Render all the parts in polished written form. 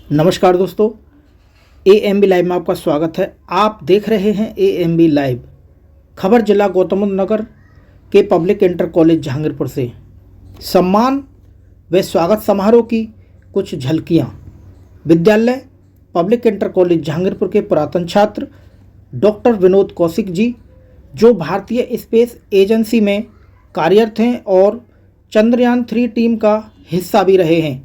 नमस्कार दोस्तों, AMB live में आपका स्वागत है। आप देख रहे हैं AMB लाइव। खबर जिला गौतम बुद्ध नगर के पब्लिक इंटर कॉलेज जहांगीरपुर से सम्मान व स्वागत समारोह की कुछ झलकियां। विद्यालय पब्लिक इंटर कॉलेज जहांगीरपुर के पुरातन छात्र डॉक्टर विनोद कौशिक जी, जो भारतीय स्पेस एजेंसी में कार्यरत हैं और चंद्रयान 3 टीम का हिस्सा भी रहे हैं।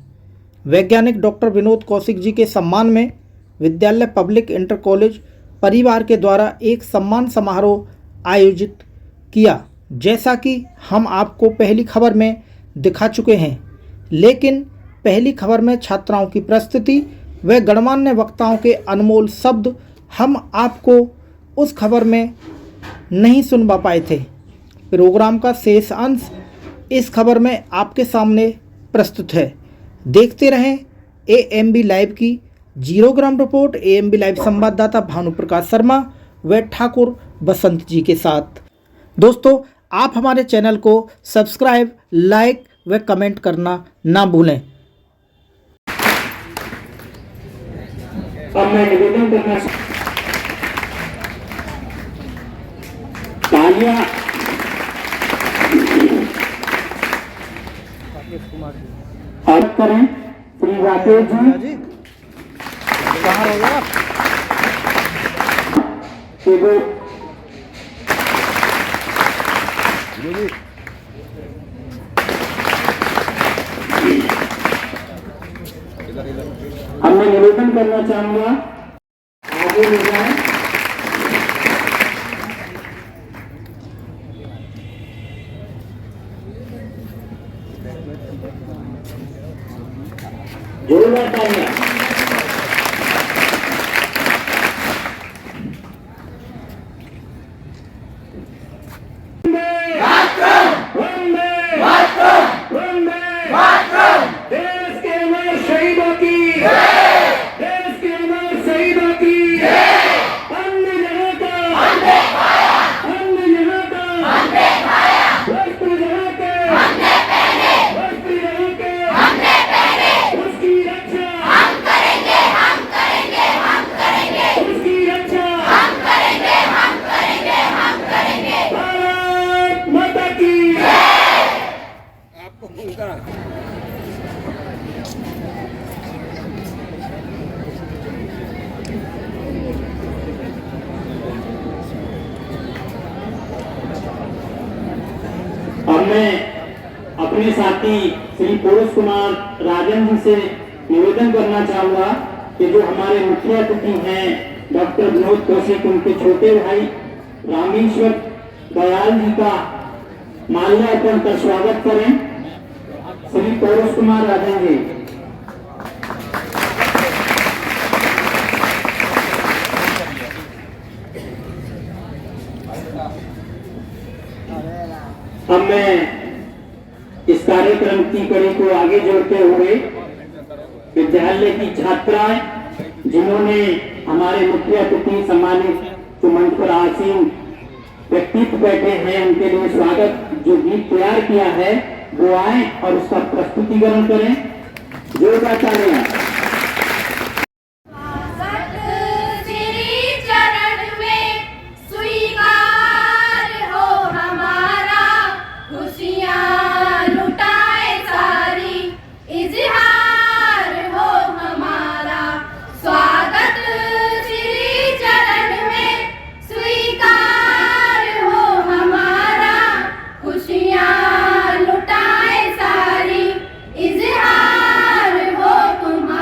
वैज्ञानिक डॉक्टर विनोद कौशिक जी के सम्मान में विद्यालय पब्लिक इंटर कॉलेज परिवार के द्वारा एक सम्मान समारोह आयोजित किया, जैसा कि हम आपको पहली खबर में दिखा चुके हैं। लेकिन पहली खबर में छात्राओं की प्रस्तुति व गणमान्य वक्ताओं के अनमोल शब्द हम आपको उस खबर में नहीं सुनवा पाए थे। प्रोग्राम का शेष अंश इस खबर में आपके सामने प्रस्तुत है। देखते रहें AMB लाइव की zero ground report AMB live संवाददाता भानु प्रकाश शर्मा व ठाकुर बसंत जी के साथ। दोस्तों, आप हमारे चैनल को सब्सक्राइब, लाइक व कमेंट करना ना भूलें। अब मैं निवेदन करना तालियां आप करें श्री राकेश जी। कहाँ रह गया? अब मैं निवेदन करना चाहूंगा आगे ले जाए। जोरदार तालियां। देश के अमर शहीदों की, देश के अमर शहीदों की अन्य जगह का, अन्य जगह का, वस्त्र जगह के, वस्त्र जगह के, उसकी रक्षा हम करेंगे, उसकी रक्षा हम करेंगे। भारत माता की आपको बोलता अब मैं अपने साथी श्री पुरुष कुमार राजन जी से निवेदन करना चाहूंगा कि जो हमारे मुख्य अतिथि हैं डॉक्टर विनोद कौशिक, उनके छोटे भाई रामेश्वर दयाल जी का माल्यार्पण कर स्वागत करें। श्री पुरुष कुमार राजन जी। अब मैं इस कार्यक्रम की कड़ी को आगे जोड़ते हुए विद्यालय की छात्राएं, जिन्होंने हमारे मुख्य अतिथि सम्मानित जो मंच पर आसीन व्यक्तित्व बैठे हैं, उनके लिए स्वागत जो गीत तैयार किया है वो आए और उसका प्रस्तुतिकरण करें। जोरदार तालियां। लुटाए सारी, इज़हार हो तुम्हारा।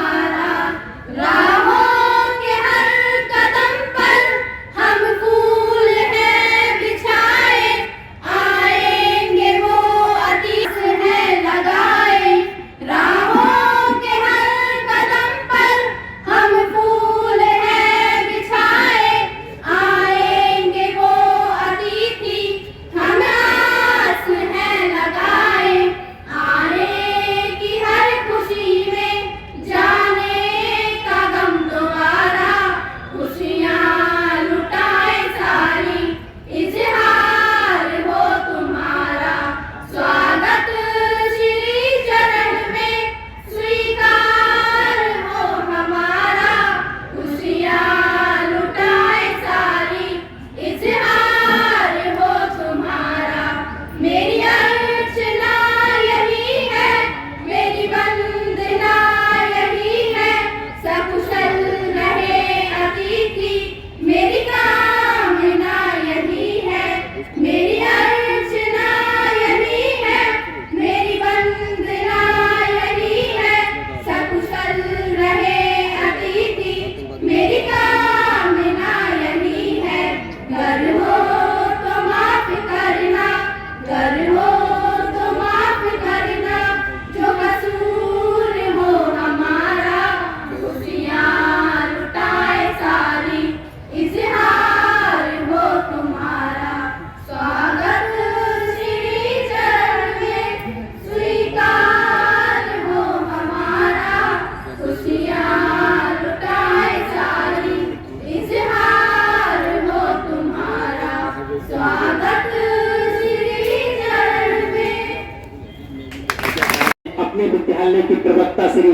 विद्यालय के प्रवक्ता श्री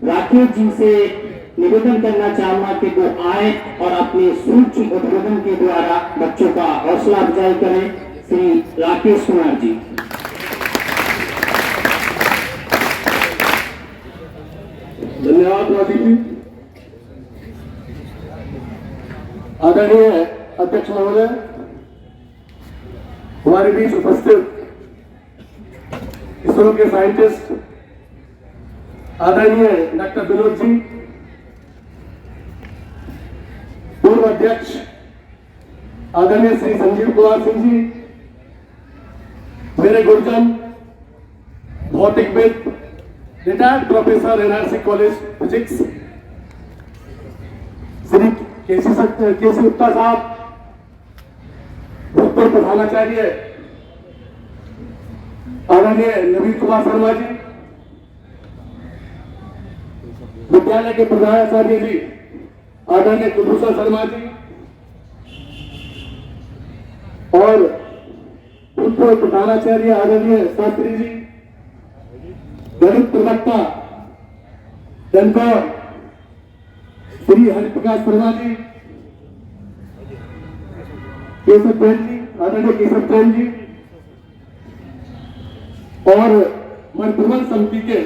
राकेश जी से निवेदन करना चाहूंगा कि वो आए और अपने सूक्ष्म उद्बोधन के द्वारा बच्चों का हौसला अफजाई करें। श्री राकेश कुमार जी। धन्यवाद राजीव जी। आदरणीय अध्यक्ष महोदय, हमारे बीच उपस्थित इसरो के साइंटिस्ट आदरणीय डॉक्टर विनोद जी, पूर्व अध्यक्ष आदरणीय श्री संजीव कुमार सिंह जी, मेरे गुरुजन भौतिकविद retired professor NRC college physics Shri KC Gupta साहब, भूतपूर्व प्रधानाचार्य आदरणीय नवीन कुमार शर्मा जी, विद्यालय के प्रधानाचार्य जी आदरणीय कुलभूषण शर्मा जी, और भूतपूर्व प्रधानाचार्य आदरणीय शास्त्री जी, गणित प्रवक्ता जनपद श्री हरिप्रकाश शर्मा जी, केशव जैन जी, आदरणीय केशव जैन जी, और मंत्रिमंडल समिति के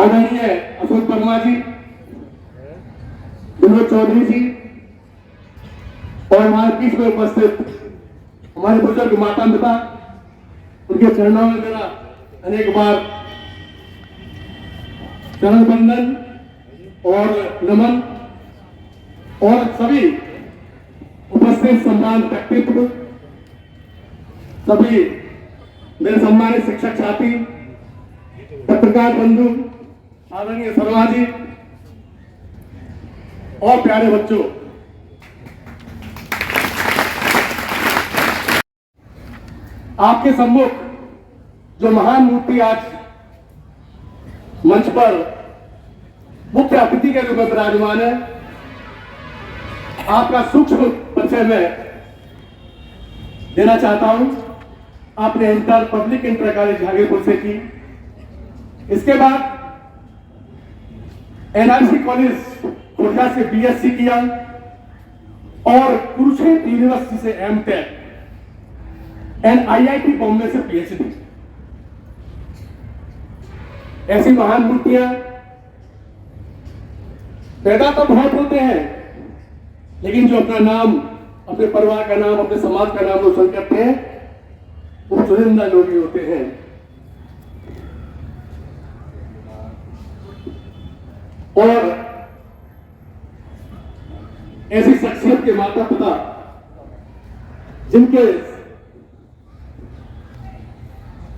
आदरणीय अशोक वर्मा जी, विनोद चौधरी जी, और हमारे बीच में उपस्थित हमारे बुजुर्ग माता पिता, उनके चरणों में मेरा अनेक बार चरण बंदन और नमन, और सभी उपस्थित सम्मान व्यक्तित्व, सभी मेरे सम्मानित शिक्षक साथी, पत्रकार बंधु, आदरणीय शर्मा जी, और प्यारे बच्चों, आपके सम्मुख जो महान मूर्ति आज मंच पर मुख्य अतिथि के रूप में विराजमान है, आपका सूक्ष्म परिचय मैं देना चाहता हूं। आपने inter public inter college Jahangirpur से की, इसके बाद एनआरसी कॉलेज खुर्जा से बीएससी किया, और कुरुक्षेत्र यूनिवर्सिटी से एमटेक, एंड आईआईटी बॉम्बे से पीएचडी। ऐसी महान मूर्तियां पैदा तो बहुत होते हैं, लेकिन जो अपना नाम, अपने परिवार का नाम, अपने समाज का नाम रोशन करते हैं, वो चुनिंदा लोग ही होते हैं। और ऐसी शख्सियत के माता पिता जिनके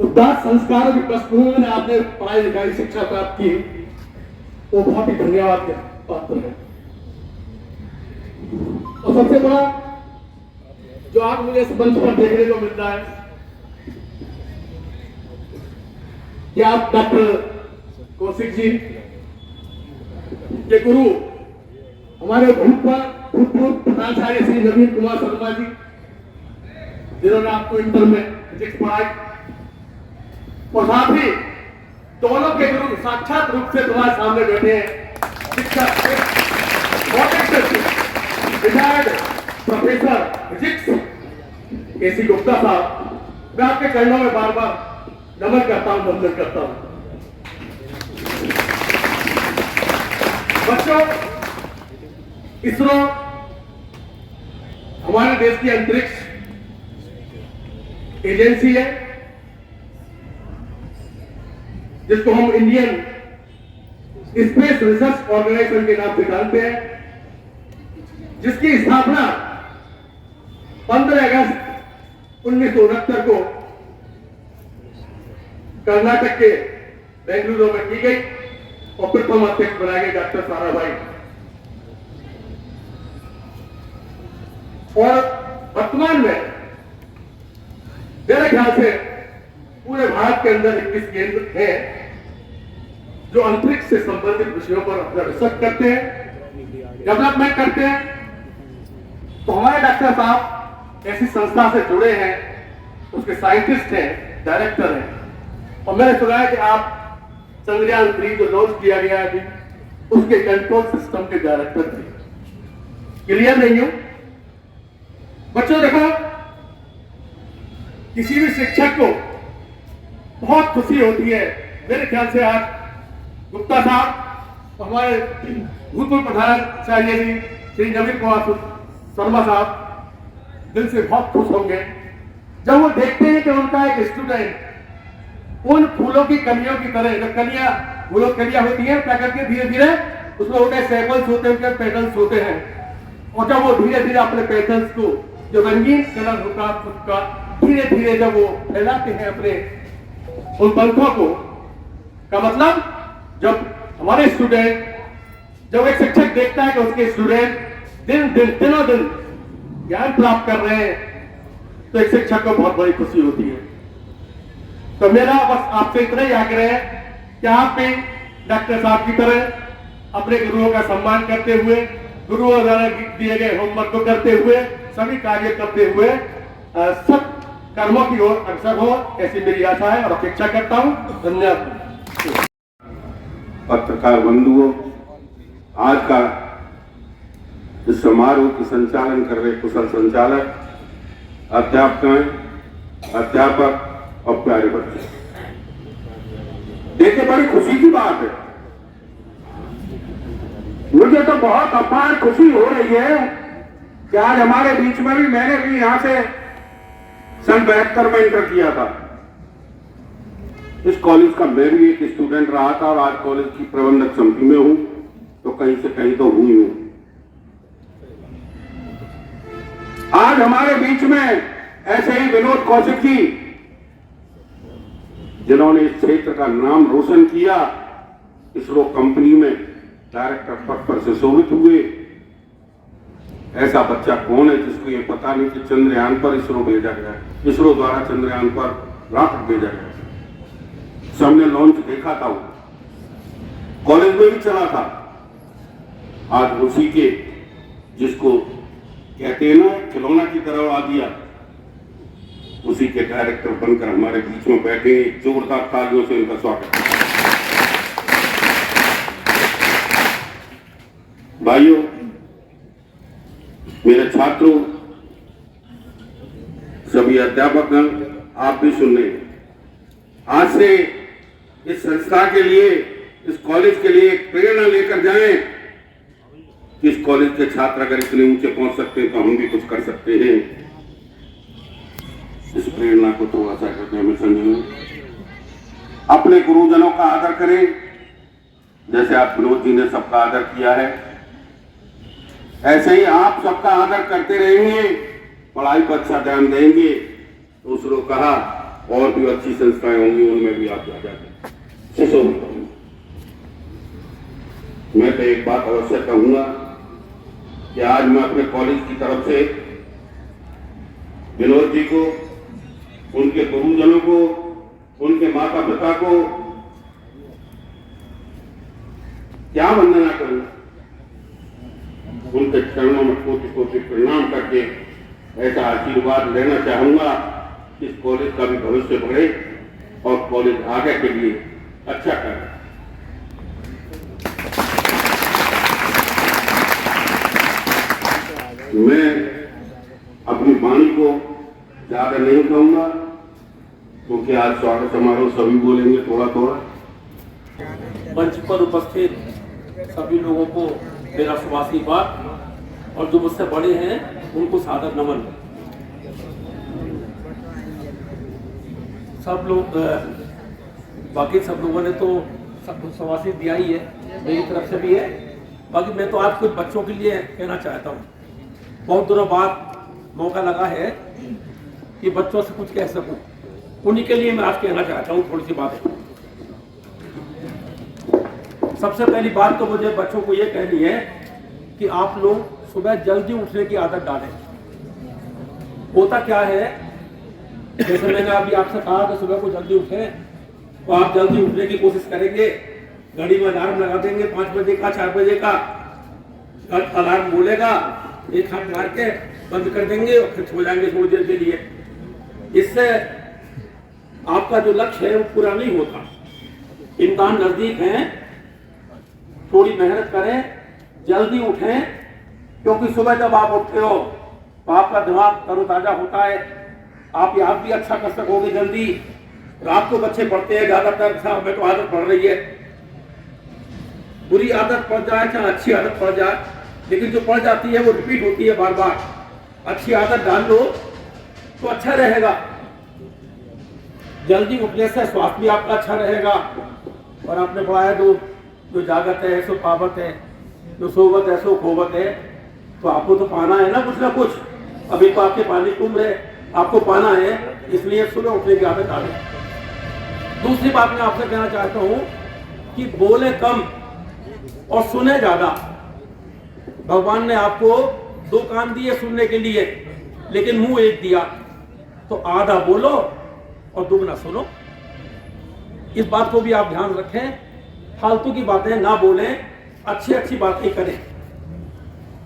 उदार संस्कारों की पृष्ठभूमि में आपने पढ़ाई लिखाई शिक्षा प्राप्त की, वो बहुत ही धन्यवाद के पात्र है। और सबसे बड़ा जो आज मुझे इस मंच पर देखने को मिल रहा है कि आप डॉक्टर कौशिक जी के गुरु, हमारे भूतपूर्व प्रधानाचार्य श्री नवीन कुमार शर्मा जी, जिन्होंने आपको इंटर में फिजिक्स पढ़ाई, और साथ ही दोनों के गुरु साक्षात रूप से तुम्हारे सामने बैठे हैं, शिक्षक रिटायर्ड प्रोफेसर फिजिक्स केसी गुप्ता साहब। मैं आपके चरणों में बार बार नमन करता हूं, वंदन करता हूं। बच्चों, इसरो हमारे देश की अंतरिक्ष एजेंसी है, जिसको हम इंडियन स्पेस रिसर्च ऑर्गेनाइजेशन के नाम से जानते हैं, जिसकी स्थापना 15 अगस्त 1969 को कर्नाटक के बेंगलुरु में की गई, और प्रथम अध्यक्ष बनाए गए डॉक्टर साराभाई। और वर्तमान में मेरे ख्याल से पूरे भारत के अंदर 21 केंद्र हैं जो अंतरिक्ष से संबंधित विषयों पर अपना रिसर्च करते हैं, डेवलपमेंट करते हैं। तो हमारे डॉक्टर साहब ऐसी संस्था से जुड़े हैं, उसके साइंटिस्ट हैं, डायरेक्टर हैं। और मैंने सुना है कि आप चंद्रयान 3 जो लॉन्च किया गया है अभी, उसके कंट्रोल सिस्टम के डायरेक्टर थे। क्लियर नहीं हूं बच्चों? देखो, किसी भी शिक्षक को बहुत खुशी होती है। मेरे ख्याल से आज गुप्ता साहब, हमारे भूतपूर्व प्रधानाचार्य जी श्री नवीन कुमार शर्मा साहब दिल से बहुत खुश होंगे जब वो देखते हैं कि उनका एक स्टूडेंट उन फूलों की कलियों की तरह, जब कलियां फूलों कलियां होती हैं, क्या करके धीरे धीरे उसमें उनके सेपल्स होते हैं, उनके पेटल्स होते हैं, और जब वो धीरे धीरे अपने पेटल्स को, जो रंगीन कलर होता है उसका, धीरे धीरे जब वो फैलाते हैं अपने उन पंखों को, का मतलब जब हमारे स्टूडेंट, जब एक शिक्षक देखता है कि उसके स्टूडेंट दिनों दिन ज्ञान प्राप्त कर रहे हैं, तो एक शिक्षक को बहुत बड़ी खुशी होती है। तो मेरा बस आपसे इतना ही आग्रह है कि आप भी डॉक्टर साहब की तरह अपने गुरुओं का सम्मान करते हुए, गुरुओं द्वारा दिए गए होमवर्क को करते हुए, सभी कार्य करते हुए सब कर्मों की ओर अग्रसर हो, ऐसी मेरी आशा है और अपेक्षा करता हूं। धन्यवाद। पत्रकार बंधुओं, आज का इस समारोह की संचालन कर रहे कुशल संचालक, अध्यापक और प्यारे बच्चे, देखिए बड़ी खुशी की बात है। मुझे तो बहुत अपार खुशी हो रही है कि आज हमारे बीच में भी, मैंने भी यहां से सन 72 में इंटर किया था। इस कॉलेज का मैं भी एक स्टूडेंट रहा था और आज कॉलेज की प्रबंधक समिति में हूं, तो कहीं से कहीं तो हुई हूं। आज हमारे बीच में ऐसे ही विनोद कौशिक जी, जिन्होंने इस क्षेत्र का नाम रोशन किया, इसरो कंपनी में डायरेक्टर पद पर से शोभित हुए। ऐसा बच्चा कौन है जिसको ये पता नहीं कि चंद्रयान पर इसरो भेजा गया, इसरो द्वारा चंद्रयान पर रॉकेट भेजा गया। सबने लॉन्च देखा था, वो कॉलेज में भी चला था। आज उसी के, जिसको कहते हैं ना खिलौना की तरह आ दिया, उसी के डायरेक्टर बनकर हमारे बीच में बैठे। जोरदार तालियों से इनका स्वागत। भाइयों, मेरे छात्रों, सभी अध्यापक, आप भी सुन रहे हैं। आज से इस संस्था के लिए, इस कॉलेज के लिए एक प्रेरणा लेकर जाएं कि इस कॉलेज के छात्र अगर इतने ऊंचे पहुंच सकते हैं तो हम भी कुछ कर सकते हैं। इस प्रेरणा को थोड़ा सा हृदय में समझें। अपने गुरुजनों का आदर करें, जैसे आप विनोद जी ने सबका आदर किया है, ऐसे ही आप सबका आदर करते रहेंगे, पढ़ाई पर अच्छा ध्यान देंगे, तो उसने कहा और भी अच्छी संस्थाएं होंगी, उनमें भी आप जा जाते। मैं तो एक बात अवश्य कहूंगा कि आज मैं अपने कॉलेज की तरफ से विनोद जी को, उनके गुरुजनों को, उनके माता पिता को क्या वंदना करूं, उनके चरणों में कोटि कोटि प्रणाम करके ऐसा आशीर्वाद लेना चाहूंगा कि इस कॉलेज का भी भविष्य बढ़े और कॉलेज आगे के लिए अच्छा करे। मैं अपनी वाणी को ज्यादा नहीं कहूंगा, क्योंकि आज स्वागत समारोह सभी बोलेंगे थोड़ा थोड़ा। मंच पर उपस्थित सभी लोगों को मेरा शुभाशीर्वाद और जो मुझसे बड़े हैं उनको सादर नमन। सब लोग, बाकी सब लोगों ने तो सब कुछ शुभाशीर्वाद दिया ही है, मेरी तरफ से भी है। बाकी मैं तो आज कुछ बच्चों के लिए कहना चाहता हूँ। बहुत दिनों बाद मौका लगा है कि बच्चों से कुछ कह सकूं, उन्हीं के लिए मैं आज कहना चाहता हूँ थोड़ी सी बातें। सबसे पहली बात तो मुझे बच्चों को ये कहनी है कि आप लोग सुबह जल्दी उठने की आदत डालें। होता क्या है, जैसे मैंने अभी आपसे कहा कि सुबह को जल्दी उठें, तो आप जल्दी उठने की कोशिश करेंगे, घड़ी में अलार्म लगा देंगे 5 बजे का, 4 बजे का अलार्म बोलेगा, एक हाथ मार के बंद कर देंगे और फिर सो जाएंगे थोड़ी देर के लिए। इससे आपका जो लक्ष्य है वो पूरा नहीं होता। इम्तिहान नजदीक हैं, थोड़ी मेहनत करें, जल्दी उठें, क्योंकि सुबह जब आप उठते हो तो आपका दिमाग तरोताजा होता है, आप याद भी अच्छा कर सकोगे जल्दी। रात को बच्चे पढ़ते हैं ज्यादातर, साहब में तो आदत पड़ रही है, बुरी आदत पड़ जाए चाहे अच्छी आदत पड़ जाए, लेकिन जो पड़ जाती है वो रिपीट होती है बार बार। अच्छी आदत डाल लो तो अच्छा रहेगा, जल्दी उठने से स्वास्थ्य भी आपका अच्छा रहेगा। और आपने पढ़ा है जो जागत है सो पावत है, जो सोवत है सो खोवत है, तो आपको तो पाना है ना कुछ ना कुछ। अभी तो आपके पानी की उम्र है, आपको पाना है, इसलिए सुबह उठने की आदत डालें। दूसरी बात मैं आपसे कहना चाहता हूं कि बोले कम और सुने ज्यादा। भगवान ने आपको 2 कान दिए सुनने के लिए, लेकिन मुंह एक दिया, तो आधा बोलो और दुगना सुनो। इस बात को भी आप ध्यान रखें, फालतू की बातें ना बोलें, अच्छी अच्छी बातें करें।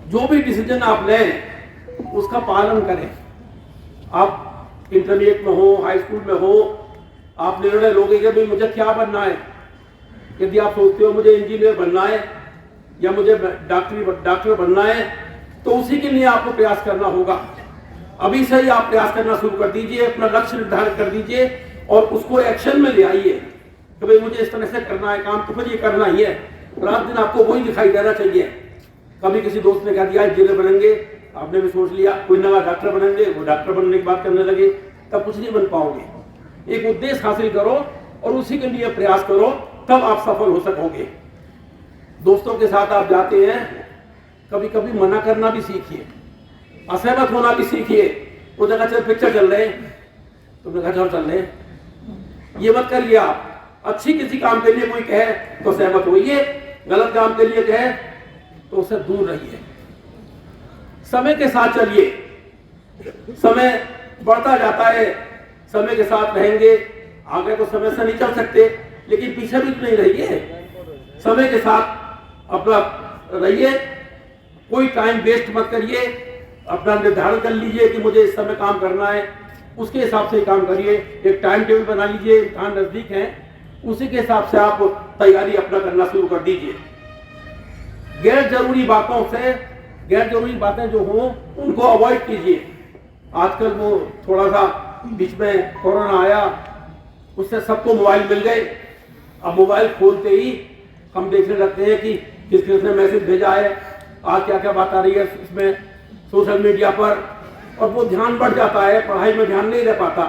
जो भी डिसीजन आप लें उसका पालन करें। आप इंटरमीडिएट में हो, हाई स्कूल में हो, आप निर्णय लोगे कि भाई मुझे क्या बनना है। यदि आप सोचते हो मुझे इंजीनियर बनना है या मुझे डॉक्टर बनना है, तो उसी के लिए आपको प्रयास करना होगा। अभी से ही आप प्रयास करना शुरू कर दीजिए, अपना लक्ष्य निर्धारित कर दीजिए और उसको एक्शन में ले आइए कि भाई मुझे इस तरह से करना है काम, तो फिर ये करना ही है। रात दिन आपको वही दिखाई देना चाहिए। कभी किसी दोस्त ने कह दिया इंजीनियर बनेंगे, आपने भी सोच लिया, कोई नया डॉक्टर बनेंगे, वो डॉक्टर बनने की बात करने लगे, तब कुछ नहीं बन पाओगे। एक उद्देश्य हासिल करो और उसी के लिए प्रयास करो, तब आप सफल हो सकोगे। दोस्तों के साथ आप जाते हैं, कभी कभी मना करना भी सीखिए, असहमत होना भी सीखिए। वो जगह चल पिक्चर चल रहे हैं, तुमने कहा चल चल रहे, ये मत करिए आप। अच्छी किसी काम के लिए कोई कहे तो सहमत होइए, गलत काम के लिए कहे तो उससे दूर रहिए। समय के साथ चलिए, समय बढ़ता जाता है, समय के साथ रहेंगे। आगे तो समय से नहीं चल सकते, लेकिन पीछे भी नहीं रहिए, समय के साथ अपना रहिए। कोई टाइम वेस्ट मत करिए, अपना निर्धारण कर लीजिए कि मुझे इस समय काम करना है, उसके हिसाब से काम करिए। एक टाइम टेबल बना लीजिए, इम्तिहान नजदीक है, उसी के हिसाब से आप तैयारी अपना करना शुरू कर दीजिए। गैर जरूरी बातों से, गैर जरूरी बातें जो हों उनको अवॉइड कीजिए। आजकल वो थोड़ा सा बीच में कोरोना आया, उससे सबको मोबाइल मिल गए। अब मोबाइल खोलते ही हम देखने लगते हैं कि किसने मैसेज भेजा है, आज क्या क्या बात आ रही है इसमें सोशल मीडिया पर, और वो ध्यान बढ़ जाता है, पढ़ाई में ध्यान नहीं रह पाता।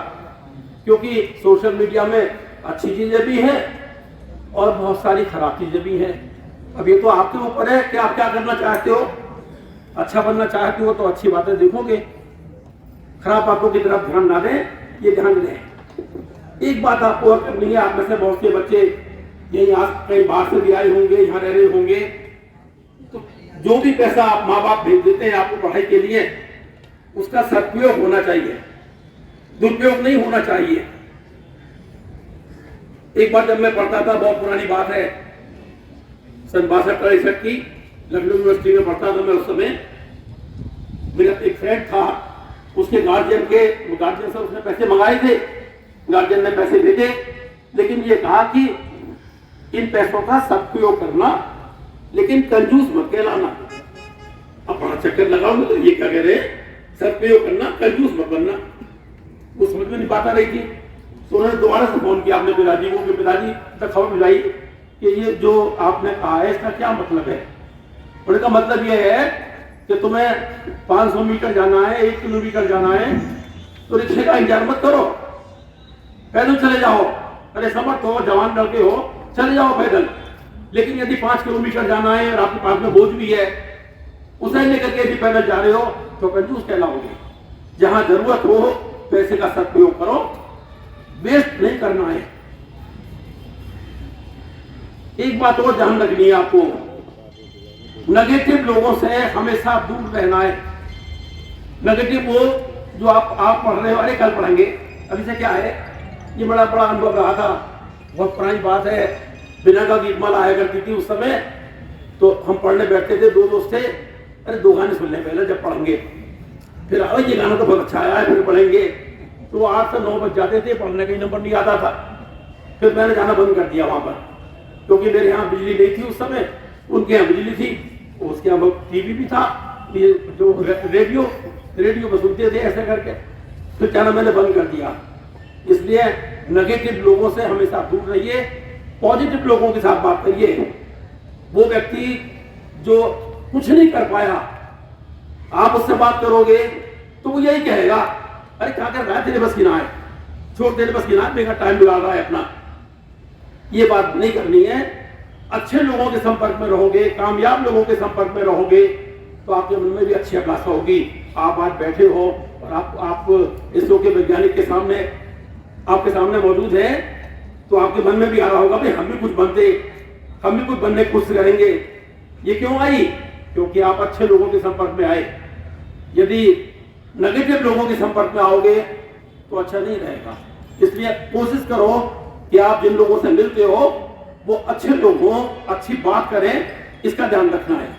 क्योंकि सोशल मीडिया में अच्छी चीजें भी हैं और बहुत सारी खराब चीजें भी हैं। अब ये तो आपके ऊपर है कि आप क्या करना चाहते हो। अच्छा बनना चाहते हो तो अच्छी बातें देखोगे, खराब बातों की तरफ ध्यान ना दें, ये ध्यान दें। एक बात आपको और करनी है, आप में से बहुत से बच्चे यही आज कई बाहर से भी आए होंगे, यहाँ रह रहे होंगे, तो जो भी पैसा आप माँ बाप भेज देते हैं आपको पढ़ाई के लिए, उसका सदुपयोग होना चाहिए, दुरुपयोग नहीं होना चाहिए। एक बार जब मैं पढ़ता था, बहुत पुरानी बात है, सन 62-63 की, लखनऊ यूनिवर्सिटी में पढ़ता था मैं उस समय। मेरा एक फ्रेंड था, उसके गार्जियन से उसने पैसे मंगाए थे, गार्जियन ने पैसे भेजे, लेकिन ये कहा कि इन पैसों का सदुपयोग करना, लेकिन कंजूस मत कहलाना। अब बड़ा चक्कर लगाओगे तो ये क्या कह रहे हैं, सदुपयोग करना, कंजूस मत बनना। वो समझ में नहीं पाता रही थी, तो उन्होंने दोबारा से फोन किया अपने पिताजी को कि पिताजी तक खबर मिलाई कि ये जो आपने कहा है इसका क्या मतलब है। उन्होंने कहा मतलब ये है कि तुम्हें 500 मीटर जाना है, 1 किलोमीटर जाना है, तो रिक्शे का इंतजार मत करो, पैदल चले जाओ। अरे समर्थ हो, जवान लड़के हो, चले जाओ पैदल। लेकिन यदि 5 किलोमीटर जाना है और आपके पास में बोझ भी है, उसे लेकर के यदि पैदल जा रहे हो तो कंजूस कहलाओगे। जहां जरूरत हो पैसे का सदुपयोग करो, वेस्ट नहीं करना है। एक बात और ध्यान रखनी है आपको, नेगेटिव लोगों से हमेशा दूर रहना है। नेगेटिव वो जो आप पढ़ रहे हो, अरे कल पढ़ेंगे, अभी से क्या है, ये बड़ा अनुभव रहा था, बहुत पुरानी बात है। बिना का दीपमाला आया करती थी उस समय, तो हम पढ़ने बैठते थे, 2 दोस्त थे, अरे 2 गाने सुन लें पहले जब पढ़ेंगे, फिर ये गाना तो बहुत अच्छा आया है, फिर पढ़ेंगे। तो 8 से 9 बज जाते थे, पढ़ने का ही नंबर नहीं आता था। फिर मैंने जाना बंद कर दिया वहाँ पर, क्योंकि मेरे यहाँ बिजली नहीं थी उस समय, उनके यहाँ बिजली थी, उसके यहाँ टीवी भी था, ये जो रेडियो में सुनते थे ऐसे करके। फिर जाना मैंने बंद कर दिया। इसलिए नेगेटिव लोगों से हमेशा दूर रहिए, पॉजिटिव लोगों के साथ बात करिए। वो व्यक्ति जो कुछ नहीं कर पाया, आप उससे बात करोगे तो वो यही कहेगा, अरे क्या कर रहा है, तेरे बस की ना है, छोड़, तेरे बस की ना है, बेकार टाइम बिगाड़ रहा है अपना। ये बात नहीं करनी है। अच्छे लोगों के संपर्क में रहोगे, कामयाब लोगों के संपर्क में रहोगे, तो आपके मन में भी अच्छी अभिलाषा होगी। आप आज बैठे हो और आप इसरो के वैज्ञानिक के सामने, आपके सामने मौजूद है, तो आपके मन में भी आ रहा होगा भाई हम भी कुछ बनते, हम भी कुछ बनने की कोशिश करेंगे। ये क्यों आई? क्योंकि आप अच्छे लोगों के संपर्क में आए। यदि नेगेटिव लोगों के संपर्क में आओगे तो अच्छा नहीं रहेगा। इसलिए कोशिश करो कि आप जिन लोगों से मिलते हो वो अच्छे लोग हों, अच्छी बात करें, इसका ध्यान रखना है।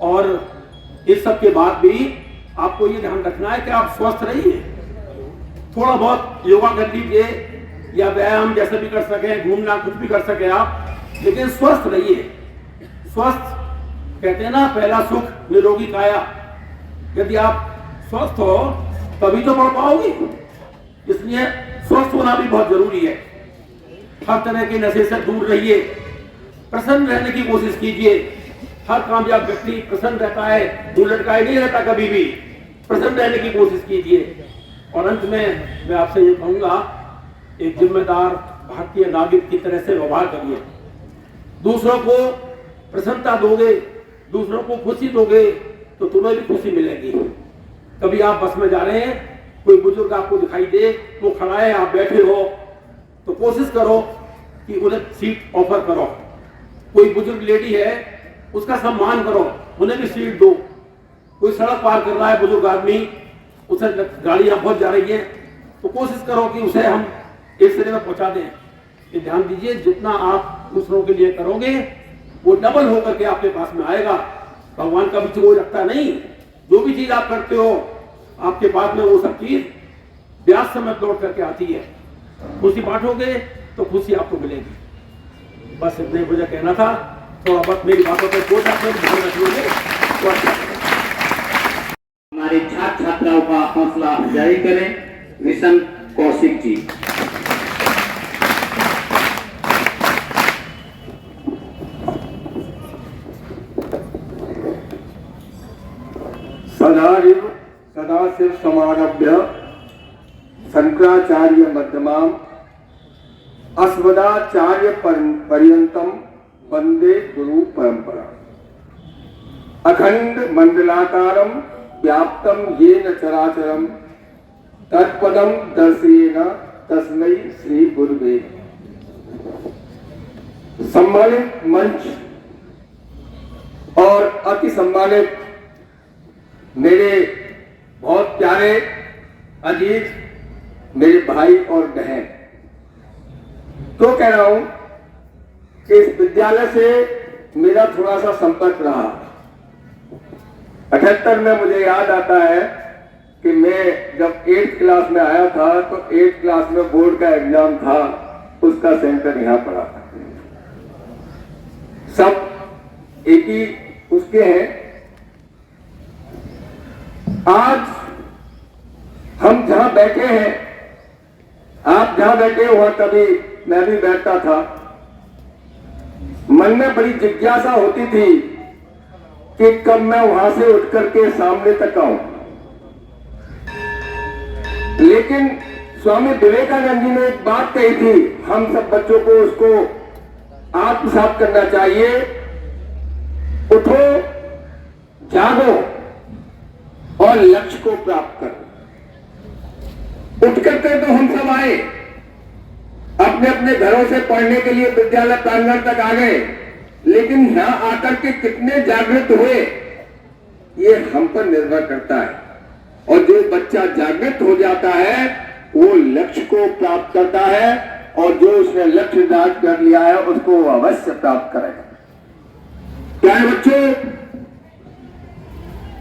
और इस सब के बाद भी आपको ये ध्यान रखना है कि आप स्वस्थ रहिए। थोड़ा बहुत योगा कर लीजिए या व्यायाम जैसे भी कर सकें, घूमना कुछ भी कर सके आप, लेकिन स्वस्थ रहिए। स्वस्थ कहते हैं ना, पहला सुख निरोगी काया। यदि आप स्वस्थ हो तभी तो बढ़ पाओगे। इसलिए स्वस्थ होना भी बहुत जरूरी है। हर तरह के नशे से दूर रहिए, प्रसन्न रहने की कोशिश कीजिए। हर कामयाब व्यक्ति प्रसन्न रहता है, मुंह लटकाए नहीं रहता कभी भी। प्रसन्न रहने की कोशिश कीजिए। और अंत में मैं आपसे ये कहूंगा, एक जिम्मेदार भारतीय नागरिक की तरह से व्यवहार करिए। दूसरों को प्रसन्नता दोगे, दूसरों को खुशी दोगे तो तुम्हें भी खुशी मिलेगी। कभी आप बस में जा रहे हैं, कोई बुजुर्ग आपको दिखाई दे, वो खड़ा है, आप बैठे हो, तो कोशिश करो कि उन्हें सीट ऑफर करो। कोई बुजुर्ग लेडी है, उसका सम्मान करो, उन्हें भी सीट दो। कोई सड़क पार कर रहा है बुजुर्ग आदमी, उसे गाड़ियां बहुत जा रही हैं, तो कोशिश करो कि उसे हम एक सिरे में पहुंचा दें। ये ध्यान दीजिए, जितना आप दूसरों के लिए करोगे वो डबल होकर के आपके पास में आएगा। भगवान का भी कोई रखता नहीं। जो भी चीज आप करते हो आपके पास में वो सब चीज ब्याज समय लौट करके आती है। खुशी बांटोगे तो खुशी आपको मिलेगी। बस इतने मुझे कहना था। थोड़ा बहुत मेरी बातों पर सोच आप ध्यान रखिए तो अच्छा। हमारे छात्र छात्राओं का हौसला जारी करें मिशन कौशिक जी। सदाशिव समारभ्य शंकराचार्य मध्यमाम अस्मदाचार्य पर्यंतम वंदे गुरु परंपरा। अखंड मंडलाकारम व्याप्तम येन चराचरम तत्पदम दर्शेन तस्मै श्री गुरुवे। सम्मानित मंच और अति सम्मानित मेरे बहुत प्यारे अजीज मेरे भाई और बहन, तो कह रहा हूं कि इस विद्यालय से मेरा थोड़ा सा संपर्क रहा। 78 में मुझे याद आता है कि मैं जब 8th क्लास में आया था तो 8th क्लास में बोर्ड का एग्जाम था, उसका सेंटर यहां पड़ा था। सब एक ही उसके हैं। आज हम जहां बैठे हैं, आप जहां बैठे हो तभी मैं भी बैठता था। मन में बड़ी जिज्ञासा होती थी कि कब मैं वहां से उठ करके सामने तक आऊं। लेकिन स्वामी विवेकानंद जी ने एक बात कही थी, हम सब बच्चों को उसको आत्मसात करना चाहिए। उठो, जागो और लक्ष्य को प्राप्त करो। उठ करके तो हम सब आए, अपने अपने घरों से पढ़ने के लिए विद्यालय प्रांगण तक आ गए, लेकिन यहां आकर के कितने जागृत हुए ये हम पर निर्भर करता है। और जो बच्चा जागृत हो जाता है वो लक्ष्य को प्राप्त करता है, और जो उसने लक्ष्य निर्धारित कर लिया है उसको वो अवश्य प्राप्त करेगा। प्यारे बच्चों,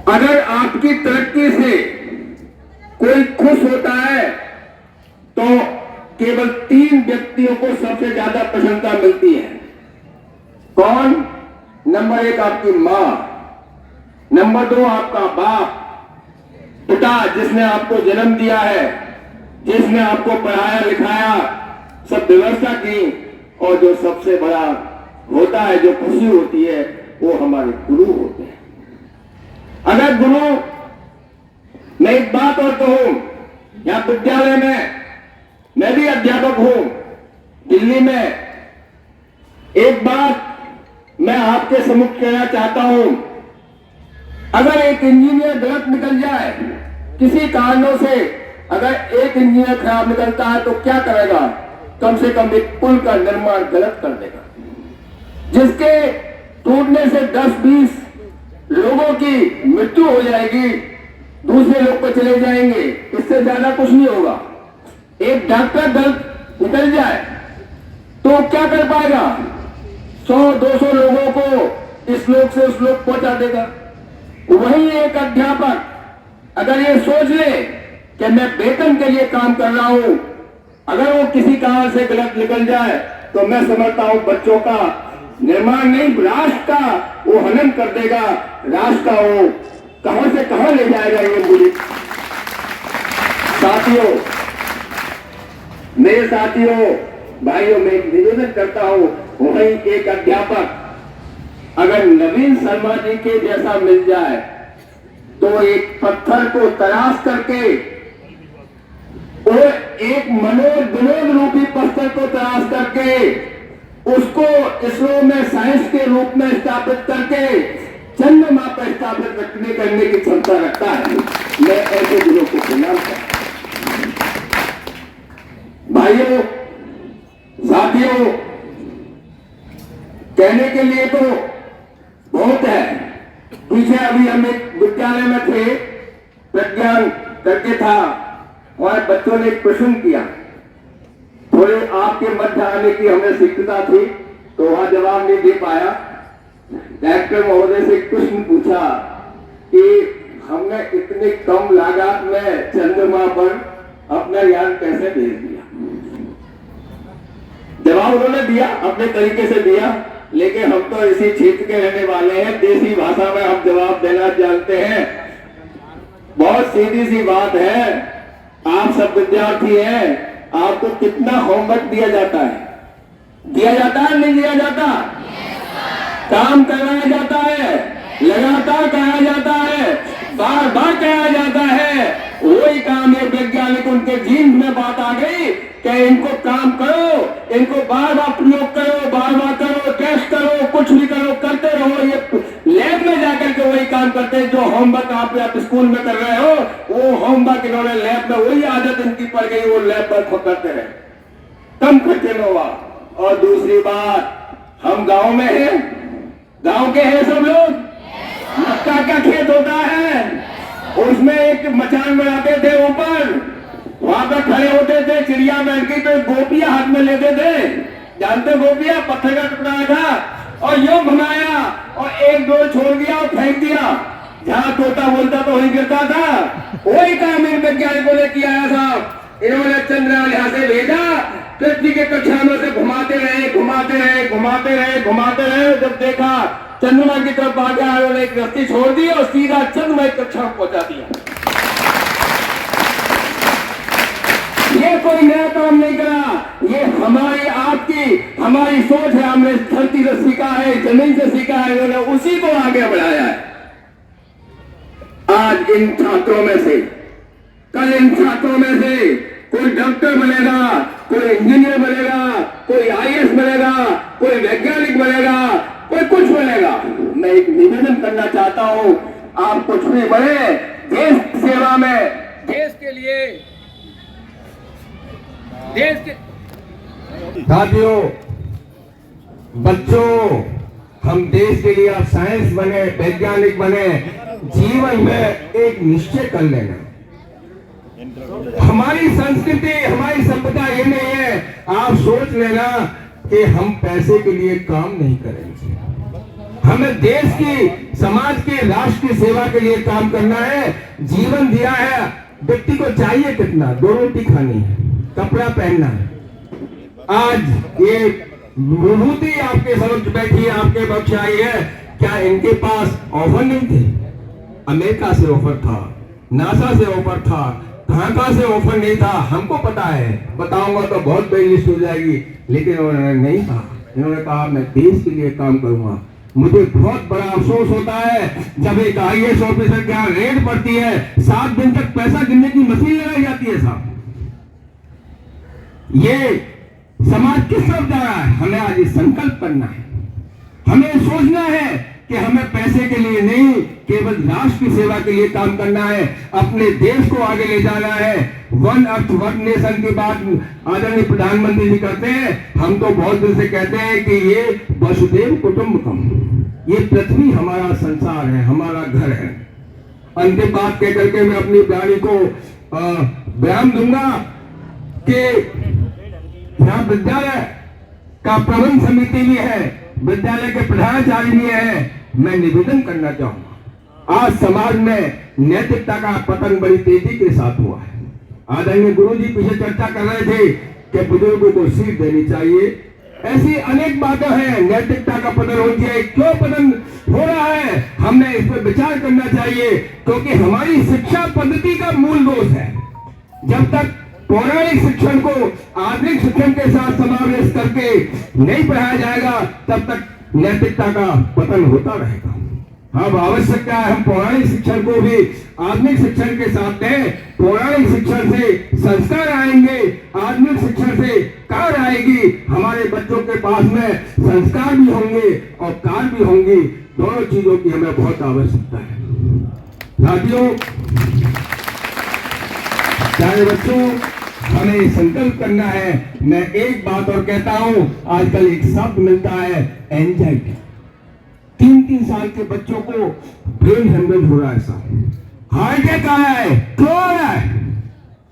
अगर आपकी तरक्की से कोई खुश होता है केवल 3 व्यक्तियों को सबसे ज्यादा प्रशंसा मिलती है। कौन? नंबर 1 आपकी मां, नंबर 2 आपका बाप, पिता जिसने आपको जन्म दिया है, जिसने आपको पढ़ाया लिखाया, सब व्यवस्था की, और जो सबसे बड़ा होता है, जो खुशी होती है, वो हमारे गुरु होते हैं। अगर गुरु, मैं एक बात और कहूं, यहां विद्यालय में मैं भी अध्यापक हूं दिल्ली में, एक बात मैं आपके सम्मुख कहना चाहता हूं, अगर एक इंजीनियर गलत निकल जाए किसी कारणों से, अगर एक इंजीनियर खराब निकलता है तो क्या करेगा? कम से कम एक पुल का निर्माण गलत कर देगा, जिसके टूटने से 10-20 लोगों की मृत्यु हो जाएगी, दूसरे लोग पे चले जाएंगे, इससे ज्यादा कुछ नहीं होगा। एक डॉक्टर गलत निकल जाए तो क्या कर पाएगा? 100-200 लोगों को इस लोक से उस लोक पहुंचा देगा। वही एक अध्यापक अगर ये सोच ले कि मैं वेतन के लिए काम कर रहा हूं, अगर वो किसी कारण से गलत निकल जाए तो मैं समझता हूं बच्चों का निर्माण नहीं, राष्ट्र का वो हनन कर देगा, राष्ट्र का वो कहां से कहां ले जाएगा। ये मुझे साथियों, मेरे साथियों, भाइयों, मैं एक निवेदन करता हूं, वही एक अध्यापक अगर नवीन शर्मा जी के जैसा मिल जाए तो एक पत्थर को तराश करके, और एक मनोज विनोद रूपी पत्थर को तराश करके उसको इसरो में साइंस के रूप में स्थापित करके चंद्रमा पर स्थापित करने की क्षमता रखता है। मैं ऐसे गुरुओं को प्रणाम करता हूं। भाइयों, साथियों, कहने के लिए तो बहुत है। पीछे अभी हम एक विद्यालय में थे, प्रज्ञान करके था, हमारे बच्चों ने एक प्रश्न किया, थोड़े आपके मध्य आने की हमें शिक्षता थी तो वहां जवाब नहीं दे पाया। डायरेक्टर महोदय से एक प्रश्न पूछा कि हमने इतनी कम लागत में चंद्रमा पर अपना यान कैसे भेज दिया। जवाब उन्होंने दिया, अपने तरीके से दिया, लेकिन हम तो इसी क्षेत्र के रहने वाले हैं, देसी भाषा में हम जवाब देना जानते हैं। बहुत सीधी सी बात है, आप सब विद्यार्थी हैं, आपको कितना होमवर्क दिया जाता है? दिया जाता है नहीं दिया जाता? काम कराया जाता है, लगातार कराया जाता है, बार बार कराया जाता है। वही काम है वैज्ञानिक, उनके जीन में बात आ गई कि इनको काम करो, इनको बार बार प्रयोग करो, बार बार करो, टेस्ट करो, कुछ भी करो, करते रहो। ये लैब में जाकर के वही काम करते हैं जो होमवर्क आप स्कूल में कर रहे हो, वो होमवर्क इन्होंने लैब में, वही आदत इनकी पड़ गई, वो लैब पर खुद करते रहे, कम खर्चे में हुआ। और दूसरी बात, हम गांव में हैं, गांव के हैं सब लोग, मक्का का खेत होता है, उसमें एक मचान बनाते थे ऊपर, वहां पर खड़े होते थे, चिड़िया बैठ गई तो गोपिया हाथ में लेते थे, जानते गोपिया, पत्थर का टुकड़ा था, और यूं घुमाया और एक डोर छोड़ दिया और फेंक दिया, जहां तोता बोलता तो वहीं गिरता था। वही काम इन वैज्ञानिकों ने किया था। इन्होंने चंद्रयान यहां से भेजा, पृथ्वी के कक्षाओं से घुमाते रहे, घुमाते रहे, घुमाते रहे, घुमाते रहे, जब देखा चंद्रमा की तरफ आ गया, उन्होंने एक रस्सी छोड़ दी और सीधा चंद्रमा की कक्षा में पहुंचा दिया। ये कोई नया काम नहीं करा, ये हमारी आपकी हमारी सोच है, हमने धरती से सीखा है, जमीन से सीखा है, इन्होंने उसी को आगे बढ़ाया है। आज इन छात्रों में से, कल इन छात्रों में से कोई डॉक्टर बनेगा, कोई इंजीनियर बनेगा, कोई आईएएस बनेगा, कोई वैज्ञानिक बनेगा, कोई कुछ बनेगा। मैं एक निवेदन करना चाहता हूं, आप कुछ भी बने, देश सेवा में, देश के लिए, देश के साथियों, बच्चों, हम देश के लिए आप साइंस बने, वैज्ञानिक बने, जीवन में एक निश्चय कर लेना। हमारी संस्कृति, हमारी सभ्यता ये नहीं है आप सोच लेना कि हम पैसे के लिए काम नहीं करेंगे। हमें देश की, समाज की, राष्ट्र की सेवा के लिए काम करना है। जीवन दिया है, व्यक्ति को चाहिए कितना? 2 रोटी खानी है, कपड़ा पहनना। आज ये विभूति आपके समक्ष बैठी है, आपके पक्ष आई है, क्या इनके पास ऑफर नहीं थे? अमेरिका से ऑफर था, नासा से ऑफर था, कहां से ऑफर नहीं था हमको पता है, बताऊंगा तो बहुत बड़ी लिस्ट हो जाएगी, लेकिन उन्होंने नहीं कहा। इन्होंने कहा मैं देश के लिए काम करूंगा। मुझे बहुत बड़ा अफसोस होता है जब एक IAS ऑफिसर के यहाँ रेड पड़ती है, 7 दिन तक पैसा गिनने की मशीन लगाई जाती है। साहब, ये समाज किस तरफ जा रहा है? हमें आज ये संकल्प करना है, हमें सोचना है कि हमें पैसे के लिए नहीं, केवल राष्ट्र की सेवा के लिए काम करना है, अपने देश को आगे ले जाना है। वन अर्थ वन नेशन की बात आदरणीय प्रधानमंत्री जी करते हैं, हम तो बहुत दिन से कहते हैं कि ये वसुधैव कुटुंबकम, ये पृथ्वी हमारा संसार है, हमारा घर है। अंतिम बात कह करके मैं अपनी वाणी को विराम दूंगा कि यहाँ विद्यालय का प्रबंध समिति भी है, विद्यालय के प्रधानाचार्य भी है। मैं निवेदन करना चाहूंगा, आज समाज में नैतिकता का पतन बड़ी तेजी के साथ हुआ है। आदरणीय गुरु जी पीछे चर्चा कर रहे थे कि बुजुर्गों को सीख देनी चाहिए, ऐसी अनेक बातें हैं। नैतिकता का पतन हो गया, क्यों पतन हो रहा है, हमने इस पर विचार करना चाहिए, क्योंकि हमारी शिक्षा पद्धति का मूल दोष है। जब तक पौराणिक शिक्षण को आधुनिक शिक्षण के साथ समावेश करके नहीं पढ़ाया जाएगा, तब तक नैतिकता का पतन होता रहेगा। अब आवश्यकता है हम पौराणिक शिक्षण को भी आधुनिक शिक्षण के साथ दें। पौराणिक शिक्षण से संस्कार आएंगे, आधुनिक शिक्षण से कार आएगी। हमारे बच्चों के पास में संस्कार भी होंगे और कार भी होंगी, दोनों चीजों की हमें बहुत आवश्यकता है। साथियों, प्यारे बच्चों, हमें संकल्प करना है। मैं एक बात और कहता हूं, आजकल एक शब्द मिलता है एंजाइटी। 3-3 साल के बच्चों को ब्रेन हेमरेज हो रहा है, साहब हार्ट अटैक आया है। क्यों आ रहा है?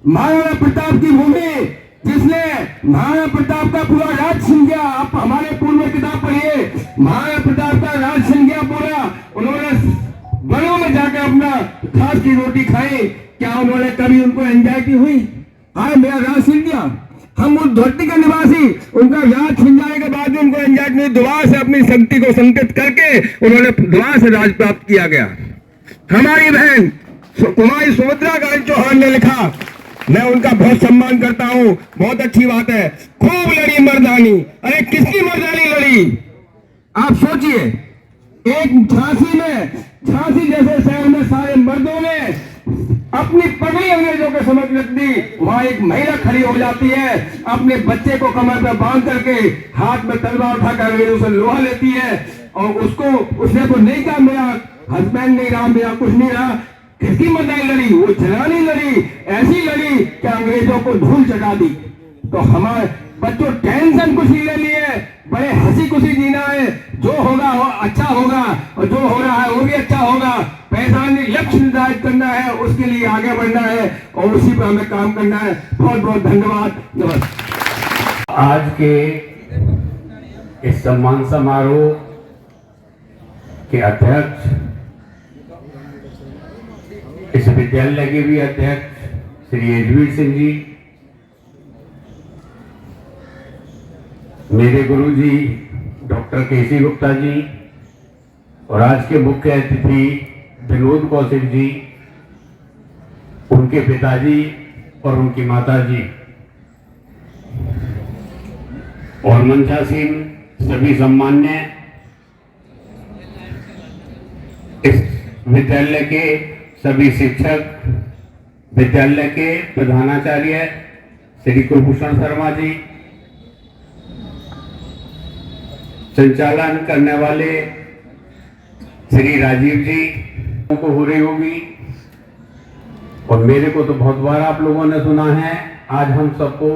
महाराणा प्रताप की भूमि, जिसने महाराणा प्रताप का पूरा राज छीन गया। आप हमारे पूर्व में किताब पढ़िए, महाराणा प्रताप का राज छीन गया पूरा। उन्होंने वनों में जाकर अपना घास की रोटी खाई। क्या उन्होंने कभी उनको एंजाइटी हुई? हाँ, मेरा राज छीन गया। हम उस धरती के निवासी, उनका राज छिन जाने के बाद भी उनको एंजाइटी नहीं, दुआ से अपनी शक्ति को संकेत करके उन्होंने दुआ से राज प्राप्त किया गया। हमारी बहन कुमारी सुभद्रा गांधी चौहान ने लिखा, मैं उनका बहुत सम्मान करता हूं, बहुत अच्छी बात है। खूब लड़ी मर्दानी। अरे किसकी मर्दानी लड़ी? आप सोचिए, एक झांसी जैसे शहर में सारे मर्दों ने अपनी पगड़ी अंग्रेजों के समझ रख दी। वहां एक महिला खड़ी हो जाती है, अपने बच्चे को कमर पर बांध करके हाथ में तलवार उठाकर अंग्रेजों से लोहा लेती है, और उसने तो नहीं कहा मेरा हस्बैंड नहीं रहा, मेरा कुछ नहीं रहा। किसकी मर्दानी लड़ी? वो जनानी लड़ी, ऐसी लड़ी कि अंग्रेजों को धूल चटा दी। तो हमारे बच्चों टेंशन कुछ नहीं ले लिए, बड़े हंसी खुशी जीना है। जो होगा वो अच्छा होगा, और जो हो रहा है वो भी अच्छा होगा। पैसा नहीं, लक्ष्य निर्धारित करना है, उसके लिए आगे बढ़ना है, और उसी पर हमें काम करना है। बहुत बहुत धन्यवाद। नमस्कार। आज के इस सम्मान समारोह के अध्यक्ष, इस विद्यालय के भी अध्यक्ष श्री यजवीर सिंह जी, मेरे गुरु जी डॉक्टर केसी गुप्ता जी, और आज के मुख्य अतिथि विनोद कौशिक जी, उनके पिताजी और उनकी माताजी, और मंचासीन सभी सम्मान्य इस विद्यालय के सभी शिक्षक, विद्यालय के प्रधानाचार्य श्री कुलभूषण शर्मा जी, संचालन करने वाले श्री राजीव जी को हो रही होगी, और मेरे को तो बहुत बार आप लोगों ने सुना है। आज हम सबको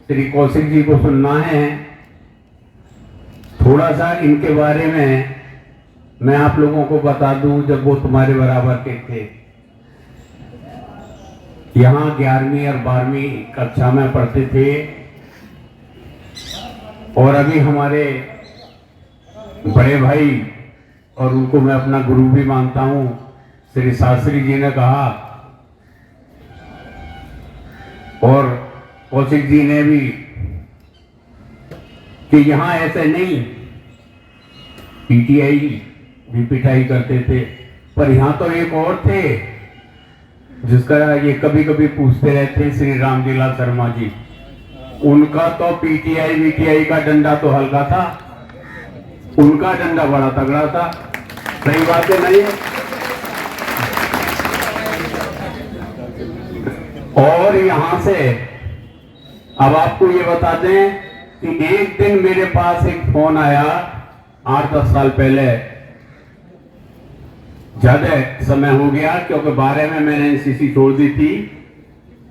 श्री कौशिक जी को सुनना है। थोड़ा सा इनके बारे में मैं आप लोगों को बता दूं। जब वो तुम्हारे बराबर के थे, यहाँ 11वीं और 12वीं कक्षा में पढ़ते थे, और अभी हमारे बड़े भाई, और उनको मैं अपना गुरु भी मानता हूं, श्री शास्त्री जी ने कहा, और कौशिक जी ने भी कि यहाँ ऐसे नहीं, पीटीआई भी पिटाई करते थे, पर यहाँ तो एक और थे जिसका ये कभी कभी पूछते रहते, श्री रामजीलाल शर्मा जी। उनका तो पीटीआई वीटीआई का डंडा तो हल्का था, उनका डंडा बड़ा तगड़ा था। सही बात है नहीं? और यहां से अब आपको ये बता दें कि एक दिन मेरे पास एक फोन आया 8-10 साल पहले, ज्यादा समय हो गया क्योंकि 12 में मैंने एनसीसी छोड़ दी थी,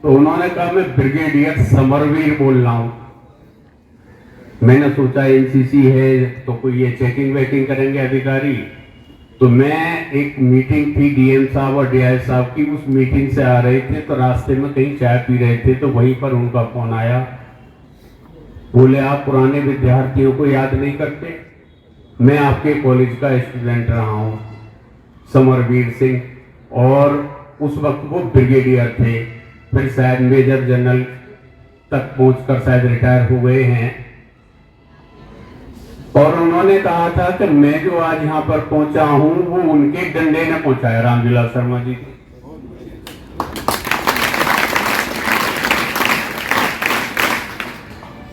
तो उन्होंने कहा मैं ब्रिगेडियर समरवीर बोल रहा हूं। मैंने सोचा एनसीसी है तो कोई ये चेकिंग वेकिंग करेंगे अधिकारी, तो मैं एक मीटिंग थी डीएम साहब और डीआई साहब की, उस मीटिंग से आ रहे थे तो रास्ते में कहीं चाय पी रहे थे, तो वहीं पर उनका फोन आया। बोले आप पुराने विद्यार्थियों को याद नहीं करते? मैं आपके कॉलेज का स्टूडेंट रहा हूं, समरवीर सिंह, और उस वक्त वो ब्रिगेडियर थे, फिर शायद मेजर जनरल तक पहुंचकर शायद रिटायर हो गए हैं। और उन्होंने कहा था कि मैं जो आज यहां पर पहुंचा हूं वो उनके डंडे ने पहुंचाया, रामजीलाल शर्मा जी।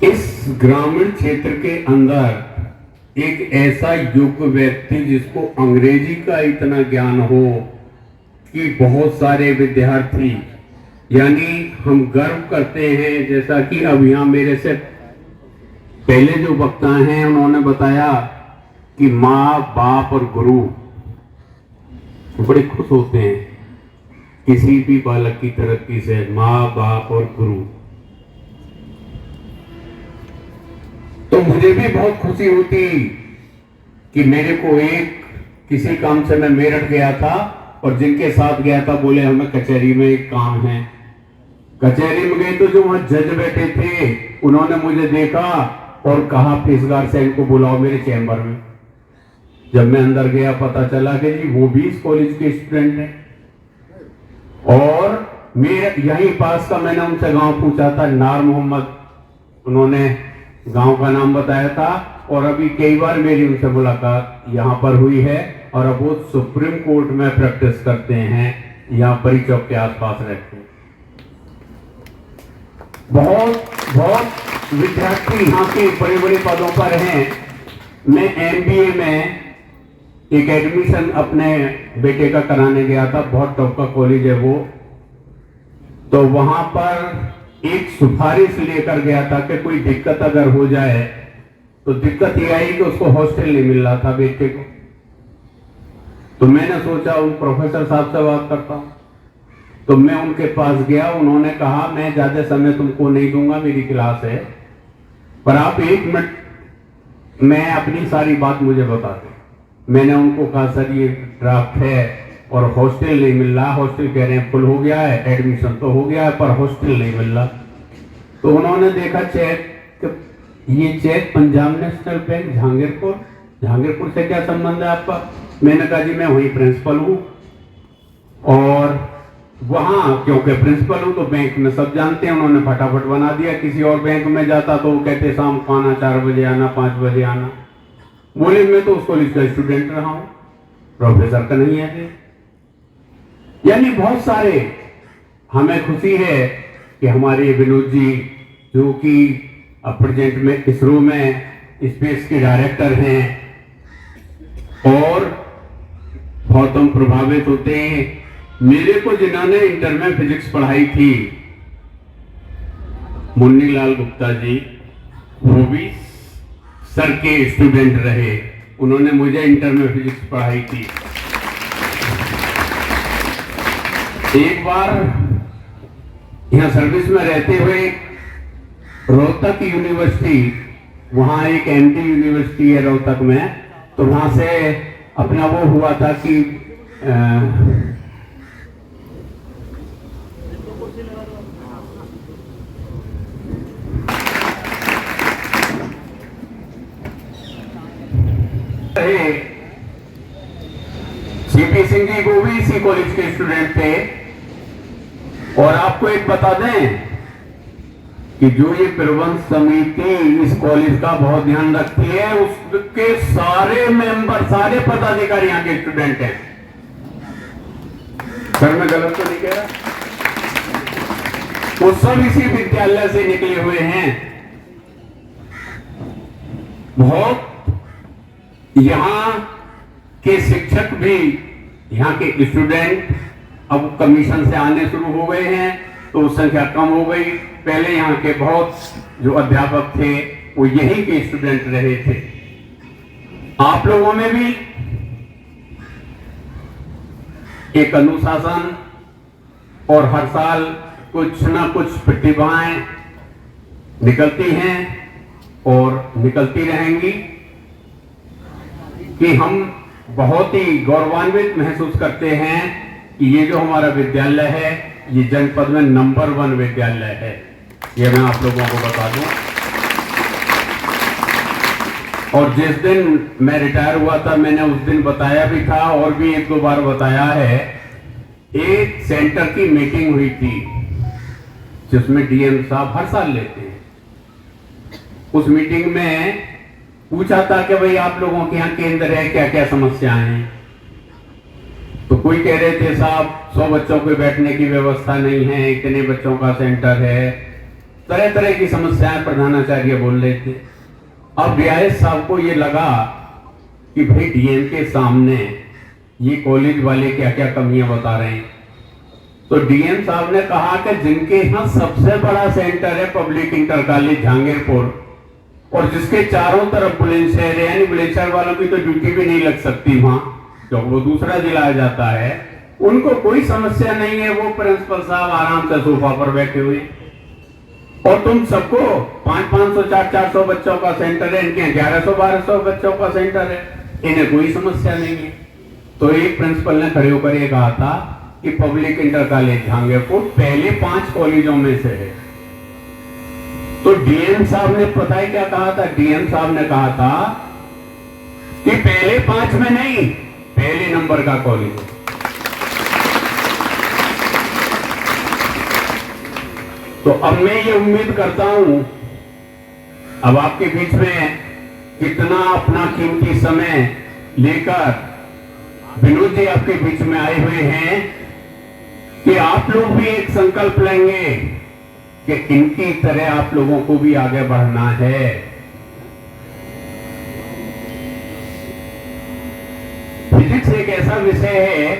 इस ग्रामीण क्षेत्र के अंदर एक ऐसा योग्य व्यक्ति जिसको अंग्रेजी का इतना ज्ञान हो कि बहुत सारे विद्यार्थी, यानी हम गर्व करते हैं, जैसा कि अब यहां मेरे से पहले जो वक्ता हैं उन्होंने बताया कि माँ बाप और गुरु बड़े खुश होते हैं किसी भी बालक की तरक्की से, माँ बाप और गुरु। तो मुझे भी बहुत खुशी होती कि मेरे को एक किसी काम से मैं मेरठ गया था और जिनके साथ गया था बोले हमें कचहरी में एक काम है। कचहरी में गए तो जो वहां जज बैठे थे उन्होंने मुझे देखा और कहा फीसगार से इनको बुलाओ मेरे चैम्बर में। जब मैं अंदर गया पता चला कि जी वो भी इस कॉलेज के स्टूडेंट हैं। और मेरे यहीं पास का मैंने उनसे गांव पूछा था, नार मोहम्मद, उन्होंने गांव का नाम बताया था। और अभी कई बार मेरी उनसे मुलाकात यहां पर हुई है और अब वो सुप्रीम कोर्ट में प्रैक्टिस करते हैं, यहां परी चौक के आसपास रहते हैं। बहुत विद्यार्थी यहाँ के बड़े बड़े पदों पर हैं। मैं एमबीए में एक एडमिशन अपने बेटे का कराने गया था, बहुत टॉप का कॉलेज है वो। तो वहां पर एक सिफारिश लेकर गया था कि कोई दिक्कत अगर हो जाए, तो दिक्कत ये आई कि उसको हॉस्टल नहीं मिल रहा था बेटे को। तो मैंने सोचा उन प्रोफेसर साहब से बात करता हूं, तो मैं उनके पास गया। उन्होंने कहा मैं ज्यादा समय तुमको नहीं दूंगा, मेरी क्लास है, पर आप 1 मिनट मैं अपनी सारी बात मुझे बता दें। मैंने उनको कहा सर ये ड्राफ्ट है और हॉस्टल नहीं मिल रहा, हॉस्टल कह रहे हैं फुल हो गया है, एडमिशन तो हो गया है पर हॉस्टल नहीं मिल रहा। तो उन्होंने देखा चेक, ये cheque Punjab national bank Jahangirpur, Jahangirpur से क्या संबंध है आपका? मैंने कहा जी मैं वही प्रिंसिपल हूं और वहां क्योंकि प्रिंसिपल हूं तो बैंक में सब जानते हैं। उन्होंने फटाफट बना दिया। किसी और बैंक में जाता तो वो कहते शाम को आना, 4 बजे आना, 5 बजे आना। बोले मैं तो उस कॉलेज का स्टूडेंट रहा हूं, प्रोफेसर का नहीं है। यानी बहुत सारे, हमें खुशी है कि हमारे विनोद जी जो कि प्रेजेंट में इसरो में स्पेस के डायरेक्टर हैं और बहुत हम प्रभावित होते हैं। मेरे को जिन्होंने इंटर में फिजिक्स पढ़ाई थी, मुन्नीलाल गुप्ता जी, वो भी सर के स्टूडेंट रहे, उन्होंने मुझे इंटर में फिजिक्स पढ़ाई थी। एक बार यहां सर्विस में रहते हुए रोहतक यूनिवर्सिटी, वहां एक एमटी यूनिवर्सिटी है रोहतक में, तो वहां से अपना वो हुआ था कि सीपी सिंह जी वो भी इसी कॉलेज के स्टूडेंट थे। और आपको एक बता दें कि जो ये प्रबंध समिति इस कॉलेज का बहुत ध्यान रखती है, उसके सारे मेंबर, सारे पदाधिकारी यहाँ के स्टूडेंट हैं। सर मैं गलत तो नहीं कह रहा? वो सब इसी विद्यालय से निकले हुए हैं। बहुत यहाँ के शिक्षक भी, यहाँ के स्टूडेंट अब कमीशन से आने शुरू हो गए हैं, तो संख्या कम हो गई। पहले यहाँ के बहुत जो अध्यापक थे वो यहीं के स्टूडेंट रहे थे। आप लोगों में भी एक अनुशासन और हर साल कुछ ना कुछ प्रतिभाएं निकलती हैं और निकलती रहेंगी कि हम बहुत ही गौरवान्वित महसूस करते हैं कि ये जो हमारा विद्यालय है ये जनपद में नंबर 1 विद्यालय है। ये मैं आप लोगों को बता दूं। और जिस दिन मैं रिटायर हुआ था मैंने उस दिन बताया भी था और भी 1-2 बार बताया है। एक सेंटर की मीटिंग हुई थी जिसमें डीएम साहब हर साल लेते हैं। उस मीटिंग में पूछा था कि भाई आप लोगों के यहाँ केंद्र है, क्या क्या समस्याएं हैं। तो कोई कह रहे थे साहब 100 बच्चों के बैठने की व्यवस्था नहीं है, इतने बच्चों का सेंटर है, तरह तरह की समस्याएं प्रधानाचार्य बोल रहे थे। अब डीआईएस साहब को ये लगा कि भाई डीएम के सामने ये कॉलेज वाले क्या क्या कमियां बता रहे हैं। तो डीएम साहब ने कहा कि जिनके यहाँ सबसे बड़ा सेंटर है पब्लिक इंटर कॉलेज जहांगीरपुर, और जिसके चारों तरफ बुलंदशहर है, यानी बुलंदशहर वालों की तो ड्यूटी भी नहीं लग सकती वहां, क्योंकि वो दूसरा जिला आ जाता है, उनको कोई समस्या नहीं है। वो प्रिंसिपल साहब आराम से सोफा पर बैठे हुए, और तुम सबको 500-500, 400 बच्चों का सेंटर है, इनके 1100-1200 बच्चों का सेंटर है, इन्हें कोई समस्या नहीं है। तो एक प्रिंसिपल ने खड़े होकर ये कहा था कि पब्लिक इंटर कॉलेज जहांगीरपुर पहले 5 कॉलेजों में से है। तो डीएम साहब ने पता है क्या कहा था? डीएम साहब ने कहा था कि पहले 5 में नहीं, पहले नंबर का कॉलेज है। तो अब मैं ये उम्मीद करता हूं, अब आपके बीच में कितना अपना कीमती समय लेकर विनोद जी आपके बीच में आए हुए हैं कि आप लोग भी एक संकल्प लेंगे कि इनकी तरह आप लोगों को भी आगे बढ़ना है। फिजिक्स एक ऐसा विषय है,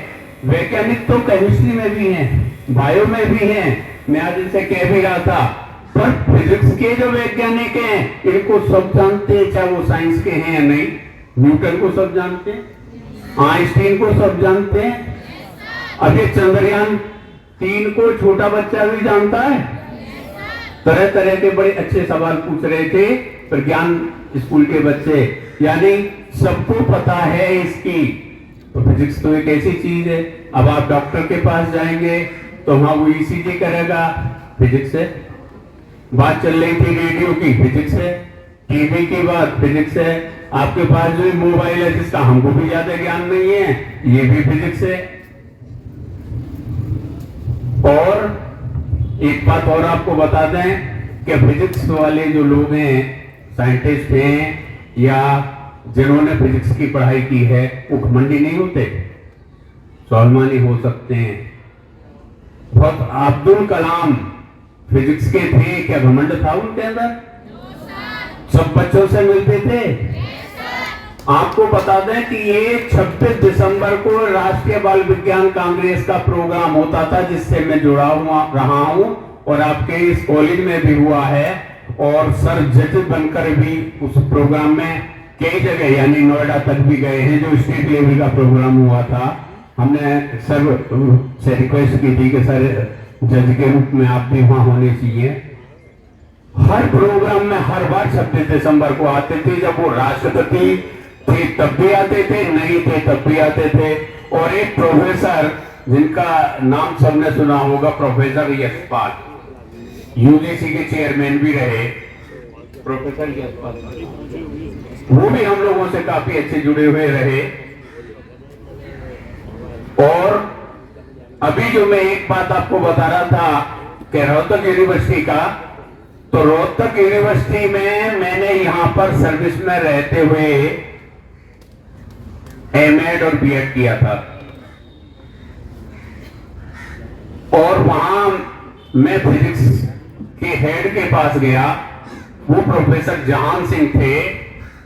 वैज्ञानिक तो केमिस्ट्री में भी हैं, बायो में भी हैं, मैं आज इनसे कह भी रहा था, पर फिजिक्स के जो वैज्ञानिक हैं इनको सब जानते हैं, चाहे वो साइंस के हैं या नहीं। न्यूटन को सब जानते हैं, आइंस्टीन को सब जानते हैं। अब ये चंद्रयान 3 को छोटा बच्चा भी जानता है। तरह तरह के बड़े अच्छे सवाल पूछ रहे थे प्रज्ञान स्कूल के बच्चे, यानी सबको पता है इसकी। तो फिजिक्स तो एक ऐसी चीज है, अब आप डॉक्टर के पास जाएंगे तो वहां वो ईसीजी करेगा, फिजिक्स से। बात चल रही थी रेडियो की, फिजिक्स है। टीवी की बात, फिजिक्स है। आपके पास जो मोबाइल है जिसका हमको भी ज्यादा ज्ञान नहीं है, ये भी फिजिक्स है। और एक बात और आपको बता दें कि फिजिक्स वाले जो लोग हैं, साइंटिस्ट हैं या जिन्होंने फिजिक्स की पढ़ाई की है, वो घमंडी नहीं होते, स्वाभिमानी हो सकते हैं। बहुत अब्दुल कलाम फिजिक्स के थे, क्या घमंड था उनके अंदर? सब बच्चों से मिलते थे। आपको बता दें कि ये 26 दिसंबर को राष्ट्रीय बाल विज्ञान कांग्रेस का प्रोग्राम होता था, जिससे मैं जुड़ा हुआ रहा हूं और आपके इस कॉलेज में भी हुआ है। और सर जज बनकर भी उस प्रोग्राम में कई जगह यानी नोएडा तक भी गए हैं, जो स्टेट लेवल का प्रोग्राम हुआ था। हमने सर से रिक्वेस्ट की थी कि सर जज के रूप में आप भी वहां होने चाहिए। हर प्रोग्राम में हर बार 26 दिसंबर को आते थे, जब वो राष्ट्रपति थे तब भी आते थे, नहीं थे तब भी आते थे। और एक प्रोफेसर जिनका नाम सबने सुना होगा, प्रोफेसर यशपाल, यूजीसी के चेयरमैन भी रहे प्रोफेसर यशपाल, वो भी हम लोगों से काफी अच्छे जुड़े हुए रहे। और अभी जो मैं एक बात आपको बता रहा था कि रोहतक यूनिवर्सिटी का, तो रोहतक यूनिवर्सिटी में मैंने यहां पर सर्विस में रहते हुए एमएड और बीएड किया था, और वहां मैं फिजिक्स के हेड के पास गया। वो प्रोफेसर जहान सिंह थे।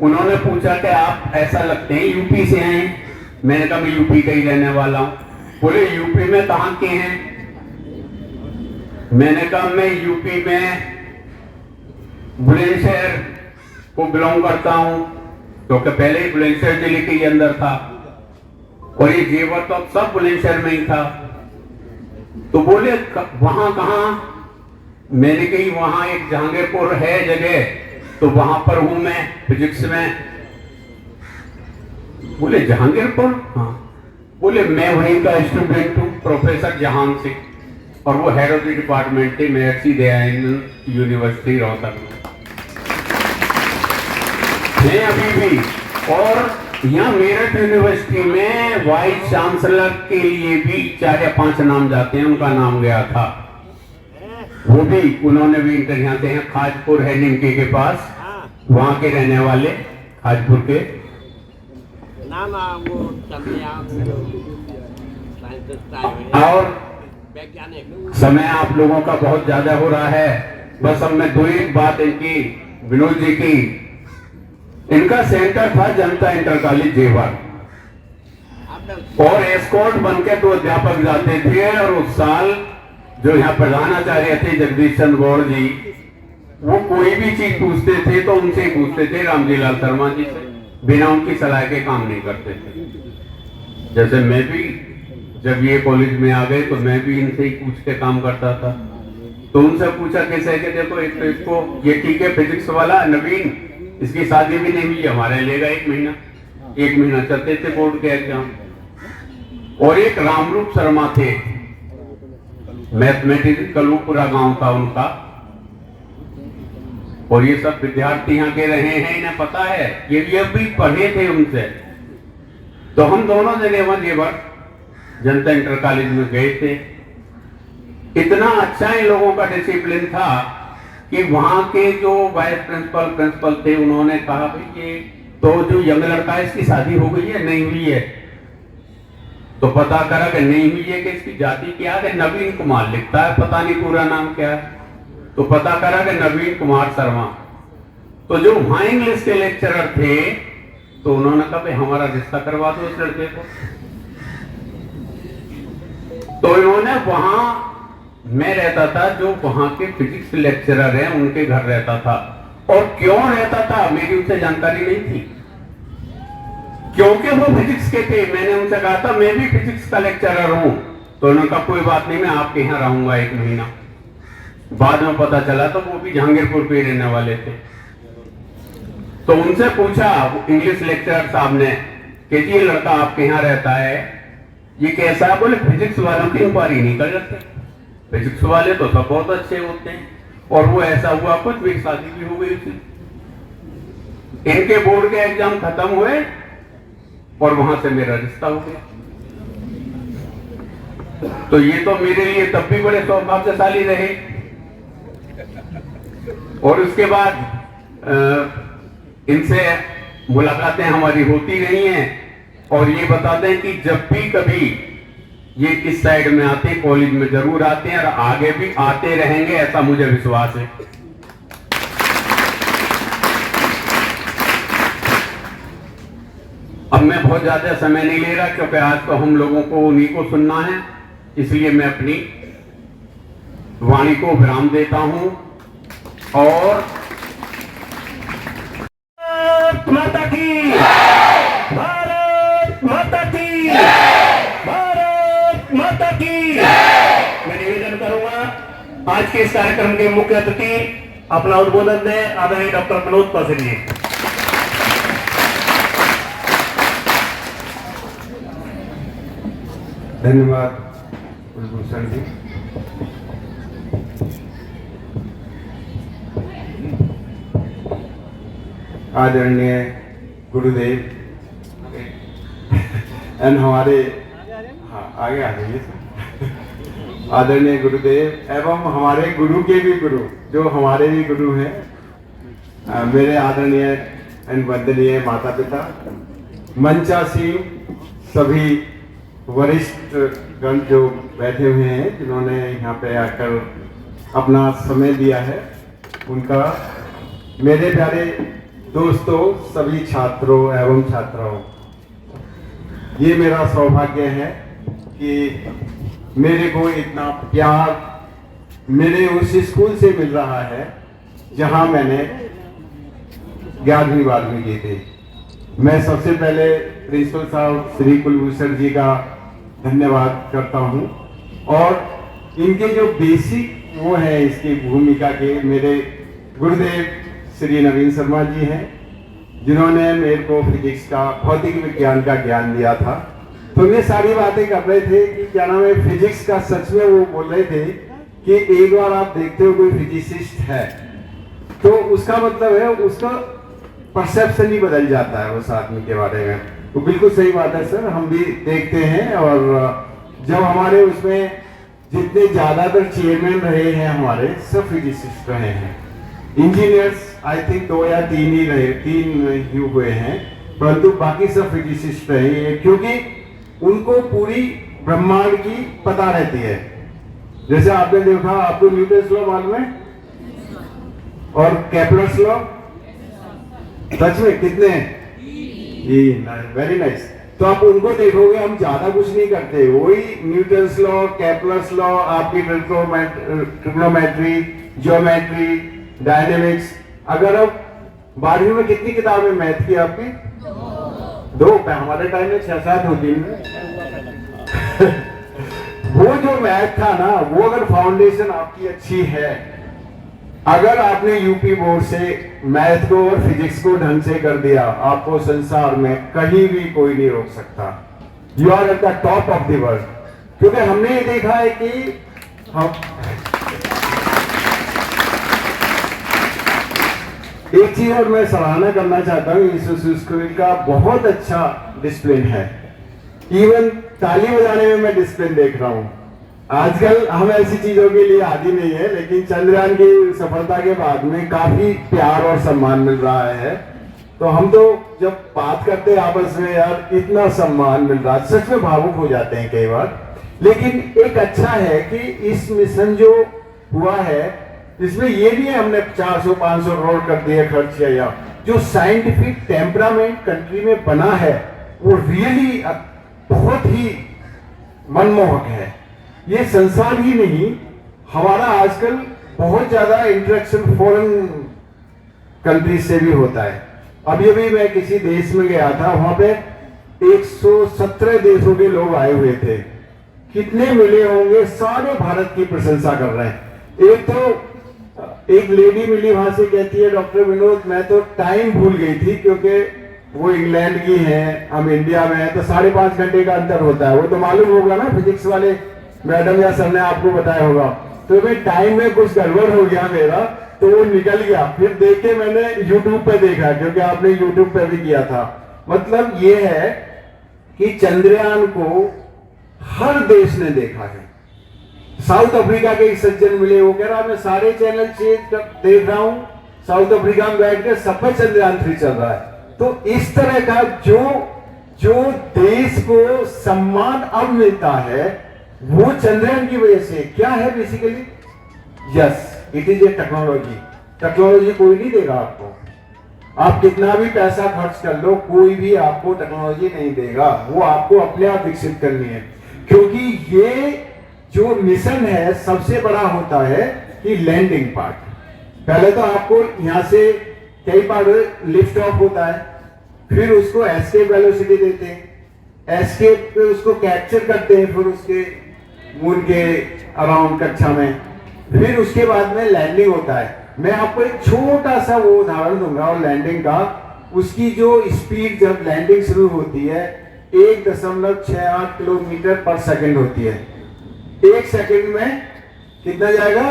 उन्होंने पूछा कि आप ऐसा लगते हैं यूपी से हैं। मैंने कहा मैं यूपी का ही रहने वाला हूं। बोले यूपी में कहां के हैं? मैंने कहा मैं यूपी में बुलंदशहर को बिलोंग करता हूं, क्योंकि पहले ही बुलंदशहर जिले के अंदर था और ये जेवर तो सब बुलंदशहर में ही था। तो बोले वहां कहां? मैंने कही वहां एक जहांगीरपुर है जगह, तो वहां पर हूं मैं फिजिक्स में। बोले जहांगीरपुर? हाँ। बोले मैं वहीं का स्टूडेंट हूं, प्रोफेसर जहान सिंह, और वो हेड ऑफ द डिपार्टमेंट थे महर्षि दयानंद यूनिवर्सिटी रोहतक में अभी भी। और यहाँ मेरठ यूनिवर्सिटी में वाइस चांसलर के लिए भी 4 या 5 नाम जाते हैं, उनका नाम गया था। वो भी उन्होंने भी इंटर यहाँ से हैं, खाजपुर है निमके के पास, वहां के रहने वाले खाजपुर के। और समय आप लोगों का बहुत ज्यादा हो रहा है, बस अब मैं 2 एक बात इनकी विनोद जी की। इनका सेंटर था जनता इंटर कॉलेज जेवर, और एस्कॉर्ट बनके 2 अध्यापक जाते थे। और उस साल जो यहाँ प्रधानाचार्य थे जगदीश चंद्र गौड़ जी, वो कोई भी चीज पूछते थे तो उनसे ही पूछते थे, रामजी लाल शर्मा जी से, बिना उनकी सलाह के काम नहीं करते थे। जैसे मैं भी जब ये कॉलेज में आ गए तो मैं भी इनसे ही पूछ के काम करता था। तो उनसे पूछा कैसे है कि देखो एक तो इसको ये ठीक है फिजिक्स वाला नवीन, इसकी शादी भी नहीं हुई, हमारे लेगा 1 महीना चलते थे बोर्ड के एग्जाम। और एक रामरूप शर्मा थे, मैथमेटिक्स कलूपुरा गांव था उनका, और ये सब विद्यार्थी यहाँ के रहे हैं, इन्हें पता है, ये भी पढ़े थे उनसे। तो हम दोनों जने वहां जेवर जनता इंटर कॉलेज में गए थे। इतना अच्छा इन लोगों का डिसिप्लिन था कि वहां के जो वाइस प्रिंसिपल थे, उन्होंने कहा भाई ये तो जो यंग लड़का है इसकी शादी हो गई है? नहीं हुई है। तो पता करा कि नहीं हुई है, कि इसकी जाति क्या है? नवीन कुमार लिखता है, पता नहीं पूरा नाम क्या है। तो पता करा कि नवीन कुमार शर्मा। तो जो वहां इंग्लिश के लेक्चरर थे, तो उन्होंने कहा भाई हमारा रिश्ता करवा दो इस लड़के को। तो इन्होंने वहां, मैं रहता था, जो वहां के फिजिक्स लेक्चरर हैं उनके घर रहता था। और क्यों रहता था मेरी उनसे जानकारी नहीं थी, क्योंकि वो फिजिक्स के थे। मैंने उनसे कहा था मैं भी फिजिक्स का लेक्चरर हूं, तो उन्होंने कहा कोई बात नहीं, मैं आपके यहाँ रहूंगा 1 महीना। बाद में पता चला तो वो भी जहांगीरपुर पे रहने वाले थे। तो उनसे पूछा इंग्लिश लेक्चरर साहब ने कि ये लड़का आपके यहाँ रहता है, ये कैसा है? बोले फिजिक्स वालों की इंक्वायरी नहीं कर सकते, फिजिक्स वाले तो सब बहुत अच्छे होते हैं। और वो ऐसा हुआ कुछ भी, शादी भी हो गई थी। इनके बोर्ड के एग्जाम खत्म हुए और वहां से मेरा रिश्ता हो गया। तो ये तो मेरे लिए तब भी बड़े सौभाग्यशाली रहे। और उसके बाद इनसे मुलाकातें हमारी होती रही हैं, और ये बताते हैं कि जब भी कभी ये इस साइड में आते हैं, कॉलेज में जरूर आते हैं, और आगे भी आते रहेंगे, ऐसा मुझे विश्वास है। अब मैं बहुत ज्यादा समय नहीं ले रहा, क्योंकि आज तो हम लोगों को उन्हीं को सुनना है, इसलिए मैं अपनी वाणी को विराम देता हूं। और भारत माता की, भारत माता की, भारत माता की। मैं निवेदन करूंगा आज के इस कार्यक्रम के मुख्य अतिथि अपना उद्बोधन दें आदरणीय डॉक्टर मनोज पासिंग जी। धन्यवाद कुलभूषण जी। आदरणीय गुरुदेव एंड हमारे, हाँ आगे आ जाइए। आदरणीय गुरुदेव एवं हमारे गुरु के भी गुरु, जो हमारे भी गुरु हैं, मेरे आदरणीय एवं वंदनीय माता पिता, मंचासीन सभी वरिष्ठ गण जो बैठे हुए हैं, जिन्होंने यहाँ पे आकर अपना समय दिया है, उनका, मेरे प्यारे दोस्तों, सभी छात्रों एवं छात्राओं, ये मेरा सौभाग्य है कि मेरे को इतना प्यार मेरे उस स्कूल से मिल रहा है जहां मैंने 11वीं 12वीं की थी। मैं सबसे पहले प्रिंसिपल साहब श्री कुलभूषण जी का धन्यवाद करता हूं, और इनके जो बेसिक वो है इसकी भूमिका के, मेरे गुरुदेव श्री नवीन शर्मा जी हैं, जिन्होंने मेरे को फिजिक्स का, भौतिक विज्ञान का ज्ञान दिया था। तो ये सारी बातें कर रहे थे कि क्या नाम है, फिजिक्स का सच में वो बोल रहे थे कि एक बार आप देखते हो कोई फिजिसिस्ट है तो उसका मतलब है उसका परसेप्शन ही बदल जाता है उस आदमी के बारे में। तो बिल्कुल सही बात है सर, हम भी देखते हैं। और जब हमारे उसमें जितने ज्यादातर चेयरमैन रहे हैं हमारे, सब फिजिसिस्ट रहे हैं। इंजीनियर्स आई थिंक 2 या 3 ही रहे, 3 ही हुए हैं, परंतु बाकी सब फिजिसिस्ट रहे हैं, क्योंकि उनको पूरी ब्रह्मांड की पता रहती है। जैसे आपने देखा, आपको न्यूटन्स लॉ मालूम है और केपलर्स लॉ, सच में कितने हैं? Very nice. तो आप उनको देखोगे, हम ज्यादा कुछ नहीं करते, वही न्यूटन्स लॉ, केपलर्स लॉ, आपकी ट्रिग्नोमेट्री, ज्योमेट्री, डायनेमिक्स। अगर अब 12वीं में कितनी किताबें मैथ की आपकी? 2। हमारे टाइम में 6-7 होती है। वो जो मैथ था ना, वो अगर फाउंडेशन आपकी अच्छी है, अगर आपने यूपी बोर्ड से मैथ को और फिजिक्स को ढंग से कर दिया, आपको संसार में कहीं भी कोई नहीं रोक सकता। You are at the top of the world. क्योंकि हमने ये देखा है कि हम एक चीज और मैं सराहना करना चाहता हूँ, इस स्कूल का बहुत अच्छा डिसिप्लिन है। इवन ताली बजाने में मैं डिसिप्लिन देख रहा हूँ। आजकल हम ऐसी चीजों के लिए आदी नहीं है, लेकिन चंद्रयान की सफलता के बाद में काफी प्यार और सम्मान मिल रहा है। तो हम तो जब बात करते हैं आपस में, यार इतना सम्मान मिल रहा है, सच में भावुक हो जाते हैं कई बार। लेकिन एक अच्छा है कि इस मिशन जो हुआ है, इसमें ये भी है हमने 400-500 करोड़ कर दिए खर्च किया। जो साइंटिफिक टेम्परामेंट कंट्री में बना है वो रियली बहुत ही मनमोहक है। ये संसार ही नहीं, हमारा आजकल बहुत ज्यादा इंटरेक्शन फॉरेन कंट्री से भी होता है। अभी अभी मैं किसी देश में गया था, वहां पे 117 देशों के लोग आए हुए थे। कितने मिले होंगे, सारे भारत की प्रशंसा कर रहे हैं। एक लेडी मिली, वहां से कहती है, डॉक्टर विनोद मैं तो टाइम भूल गई थी, क्योंकि वो इंग्लैंड की है, हम इंडिया में है, तो 5.5 घंटे का अंतर होता है। वो तो मालूम होगा ना, फिजिक्स वाले मैडम या सर ने आपको बताया होगा। तो मैं टाइम में कुछ गड़बड़ हो गया मेरा, तो वो निकल गया। फिर देख के मैंने यूट्यूब पे देखा, क्योंकि आपने यूट्यूब पे भी किया था। मतलब ये है कि चंद्रयान को हर देश ने देखा है। साउथ अफ्रीका के एक सज्जन मिले, वो कह रहा मैं सारे चैनल देख रहा हूं, साउथ अफ्रीका में बैठ कर सब पर चंद्रयान 3 चल रहा है। तो इस तरह का जो देश को सम्मान अब मिलता है वो चंद्रयान की वजह से। क्या है basically? Yes, it is a technology. Technology कोई नहीं देगा आपको, आप कितना भी पैसा खर्च कर लो, कोई भी आपको टेक्नोलॉजी नहीं देगा, वो आपको अपने आप विकसित करनी है। क्योंकि ये जो मिशन है सबसे बड़ा होता है कि लैंडिंग पार्ट। पहले तो आपको यहां से कई पार्ट लिफ्ट ऑफ होता है, फिर उसको एस्केप वेलोसिटी देते हैं, एस्केप पे उसको कैप्चर करते हैं, फिर उसके मून के अराउंड कक्षा में, फिर उसके बाद में लैंडिंग होता है। मैं आपको एक छोटा सा वो उदाहरण दूंगा और लैंडिंग का। उसकी जो स्पीड जब लैंडिंग शुरू होती है 1.68 किलोमीटर पर सेकंड होती है। 1 सेकंड में कितना जाएगा?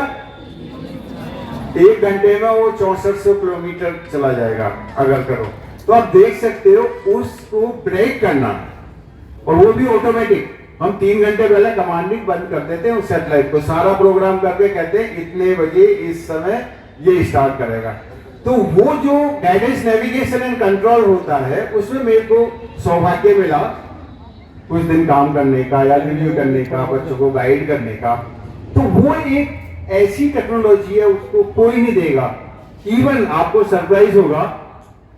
1 घंटे में वो 6400 किलोमीटर चला जाएगा अगर करो तो। आप देख सकते हो उसको ब्रेक करना, और वो भी ऑटोमेटिक। हम 3 घंटे पहले कमांडिंग बंद कर देते हैं उस सैटेलाइट को, सारा प्रोग्राम करके कहते हैं इतने बजे इस समय ये स्टार्ट करेगा। तो वो जो गाइडेंस, नेविगेशन एंड कंट्रोल होता है, उसमें मेरे को सौभाग्य मिला कुछ दिन काम करने का या रिव्यू करने का, बच्चों को गाइड करने का। तो वो एक ऐसी टेक्नोलॉजी है, उसको कोई नहीं देगा। इवन आपको सरप्राइज होगा,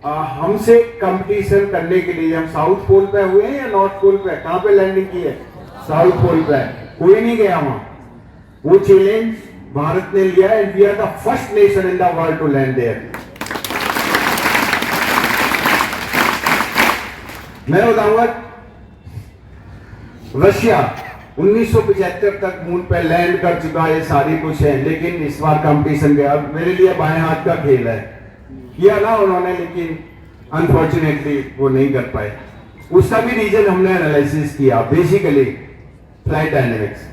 हमसे कंपटीशन करने के लिए हम साउथ पोल पे हुए हैं या नॉर्थ पोल पे, कहां पे लैंडिंग की है? साउथ पोल पे। कोई नहीं गया वहां। वो चैलेंज भारत ने लिया and we are the first nation in the world to land there. मैं बताऊंगा, रशिया 1975 तक मून पे लैंड कर चुका है, सारी कुछ है, लेकिन इस बार कंपटीशन गया। मेरे लिए बाएं हाथ का खेल है, किया ना उन्होंने, लेकिन अनफॉर्चुनेटली वो नहीं कर पाए। उसका भी रीजन हमने एनालिसिस किया, बेसिकली फ्लाइट डायनेमिक्स।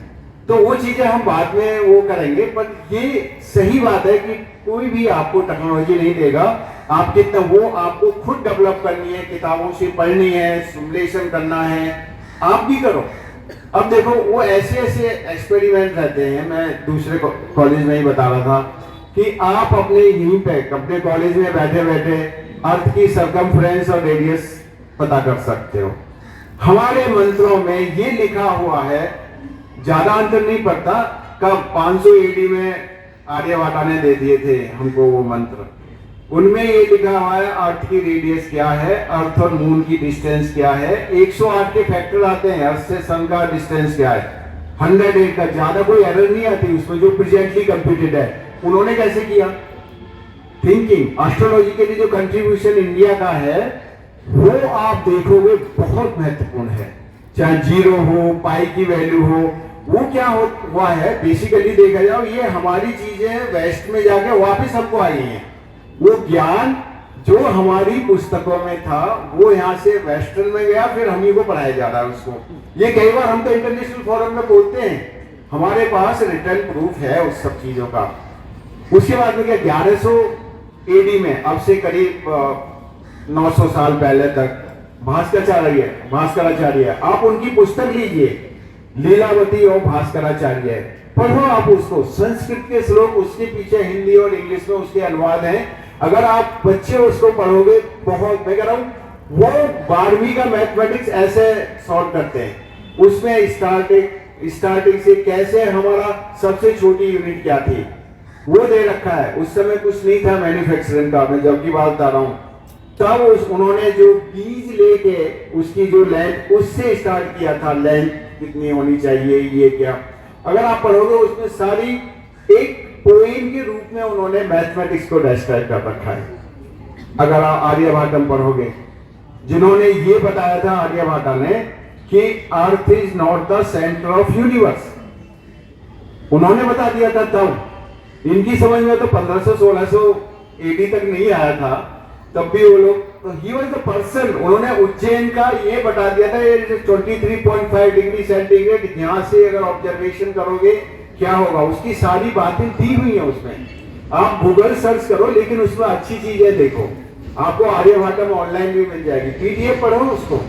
तो वो चीजें हम बाद में वो करेंगे, पर ये सही बात है कि कोई भी आपको टेक्नोलॉजी नहीं देगा। आप कितना वो आपको खुद डेवलप करनी है, किताबों से पढ़नी है, सिमुलेशन करना है, आप भी करो। अब देखो, वो ऐसे ऐसे एक्सपेरिमेंट रहते हैं, मैं दूसरे कॉलेज में ही बता रहा था कि आप अपने यहीं पे अपने कॉलेज में बैठे बैठे अर्थ की सरकमफ्रेंस और रेडियस पता कर सकते हो। हमारे मंत्रों में ये लिखा हुआ है, ज्यादा अंतर नहीं पड़ता। कब 500 AD में आर्यभट्ट ने दे दिए थे हमको वो मंत्र। उनमें ये लिखा हुआ है अर्थ की रेडियस क्या है, अर्थ और मून की डिस्टेंस क्या है, 108 के फैक्टर आते हैं, अर्थ से सन का डिस्टेंस क्या है, 108 का, ज्यादा कोई एरर नहीं आती उसमें, जो प्रेजेंटली कंप्यूटेड है। उन्होंने कैसे किया? थिंकिंग, एस्ट्रोलॉजी के लिए जो कंट्रीब्यूशन इंडिया का है, वो आप देखोगे बहुत महत्वपूर्ण है। चाहे जीरो हो, पाई की वैल्यू हो, वो क्या हुआ है, बेसिकली देखा जाओ, ये हमारी चीजें वेस्ट में जाके वापस हमको आई हैं। वो ज्ञान जो हमारी पुस्तकों में था, वो यहाँ से वेस्टर्न में गया, फिर हम ही को पढ़ाया जा रहा है उसको। ये कई बार हम तो इंटरनेशनल फोरम में बोलते हैं, हमारे पास रिटर्न प्रूफ है उस सब चीजों का। उसके बाद में क्या, 1100 AD में, अब से करीब 900 साल पहले तक भास्कराचार्य, आप उनकी पुस्तक लीजिए, लीलावती और भास्कराचार्य, पढ़ो आप उसको, संस्कृत के श्लोक, उसके पीछे हिंदी और इंग्लिश में उसके अनुवाद हैं। अगर आप बच्चे उसको पढ़ोगे, बहुत, मैं कह रहा हूं, वो 12वीं का मैथमेटिक्स ऐसे सॉल्व करते हैं। उसमें स्टार्टिंग से कैसे हमारा सबसे छोटी यूनिट क्या थी वो दे रखा है। उस समय कुछ नहीं था मैन्युफैक्चरिंग का, मैं जब की बात बता रहा हूं। तब उन्होंने जो बीज लेके उसकी जो लेंथ, उससे स्टार्ट किया था, लेंथ कितनी होनी चाहिए, ये क्या। अगर आप पढ़ोगे उसमें सारी एक पोएम के रूप में उन्होंने मैथमेटिक्स को डिस्क्राइब कर रखा है। अगर आप आर्यभट्ट पढ़ोगे, जिन्होंने ये बताया था आर्यभट्ट ने कि earth is not the centre of universe, उन्होंने बता दिया था। तब इनकी समझ में तो 1500-1600 AD तक नहीं आया था, तब भी वो लोग, ही वाज द पर्सन, उन्होंने उज्जैन का ये बता दिया था, ये 23.5 डिग्री सेंटीग्रेड, यहाँ से अगर ऑब्जर्वेशन करोगे क्या होगा, उसकी सारी बातें दी हुई है उसमें। आप गूगल सर्च करो, लेकिन उसमें अच्छी चीजें देखो, आपको आर्यभट्ट में ऑनलाइन भी मिल जाएगी, PDF पढ़ो उसको,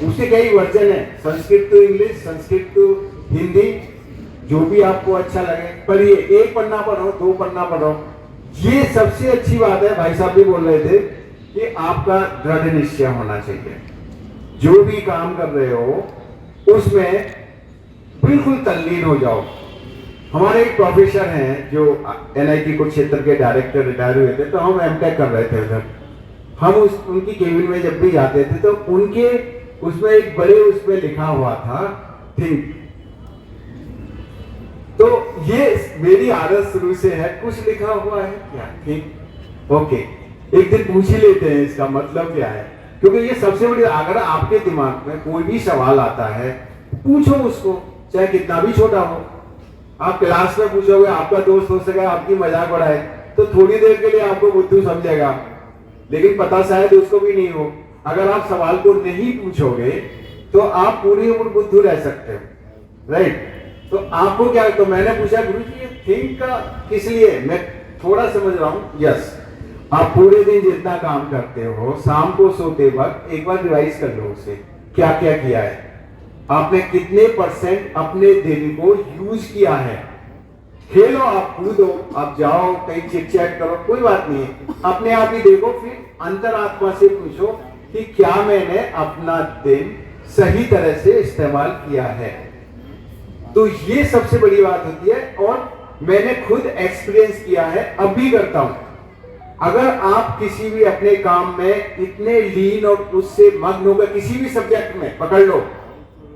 उसके कई वर्जन है, Sanskrit to English, Sanskrit to Hindi, जो भी आपको अच्छा लगे पढ़िए। 1 पन्ना पढ़ो, 2 पन्ना पढ़ो। ये सबसे अच्छी बात है, भाई साहब भी बोल रहे थे कि आपका दृढ़ निश्चय होना चाहिए। जो भी काम कर रहे हो उसमें बिल्कुल तल्लीन हो जाओ। हमारे एक प्रोफेसर हैं जो NIT कुरुक्षेत्र के डायरेक्टर रिटायर हुए थे, तो हम MTech कर रहे थे उधर। हम उनकी केबिन में जब भी जाते थे तो उनके उसमें एक बड़े उसमें लिखा हुआ था थिंक। तो ये मेरी आदत शुरू से है, कुछ लिखा हुआ है क्या, थिंक, ओके, एक दिन पूछ ही लेते हैं इसका मतलब क्या है, क्योंकि ये सबसे बड़ी, अगर आपके दिमाग में कोई भी सवाल आता है, पूछो उसको, चाहे कितना भी छोटा हो। आप क्लास में पूछोगे, आपका दोस्त हो सके आपकी मजाक उड़ाए, तो थोड़ी देर के लिए आपको बुद्धू समझेगा, लेकिन पता शायद उसको भी नहीं हो। अगर आप सवाल को नहीं पूछोगे तो आप पूरी उम्र बुद्धू रह सकते हो, राइट। तो आपको क्या, तो मैंने पूछा गुरुजी ये थिंक का किस लिए, मैं थोड़ा समझ रहा हूं, यस। आप पूरे दिन जितना काम करते हो, शाम को सोते वक्त एक बार रिवाइज कर लो उसे, क्या क्या किया है। आपने कितने % अपने दिन को यूज किया है। खेलो, आप कूदो, आप जाओ कहीं चिट चैट करो, कोई बात नहीं है, अपने आप ही देखो, फिर अंतरात्मा से पूछो कि क्या मैंने अपना दिन सही तरह से इस्तेमाल किया है। तो ये सबसे बड़ी बात होती है और मैंने खुद एक्सपीरियंस किया है, अब भी करता हूं। अगर आप किसी भी अपने काम में इतने लीन और उससे मग्न होकर किसी भी सब्जेक्ट में पकड़ लो,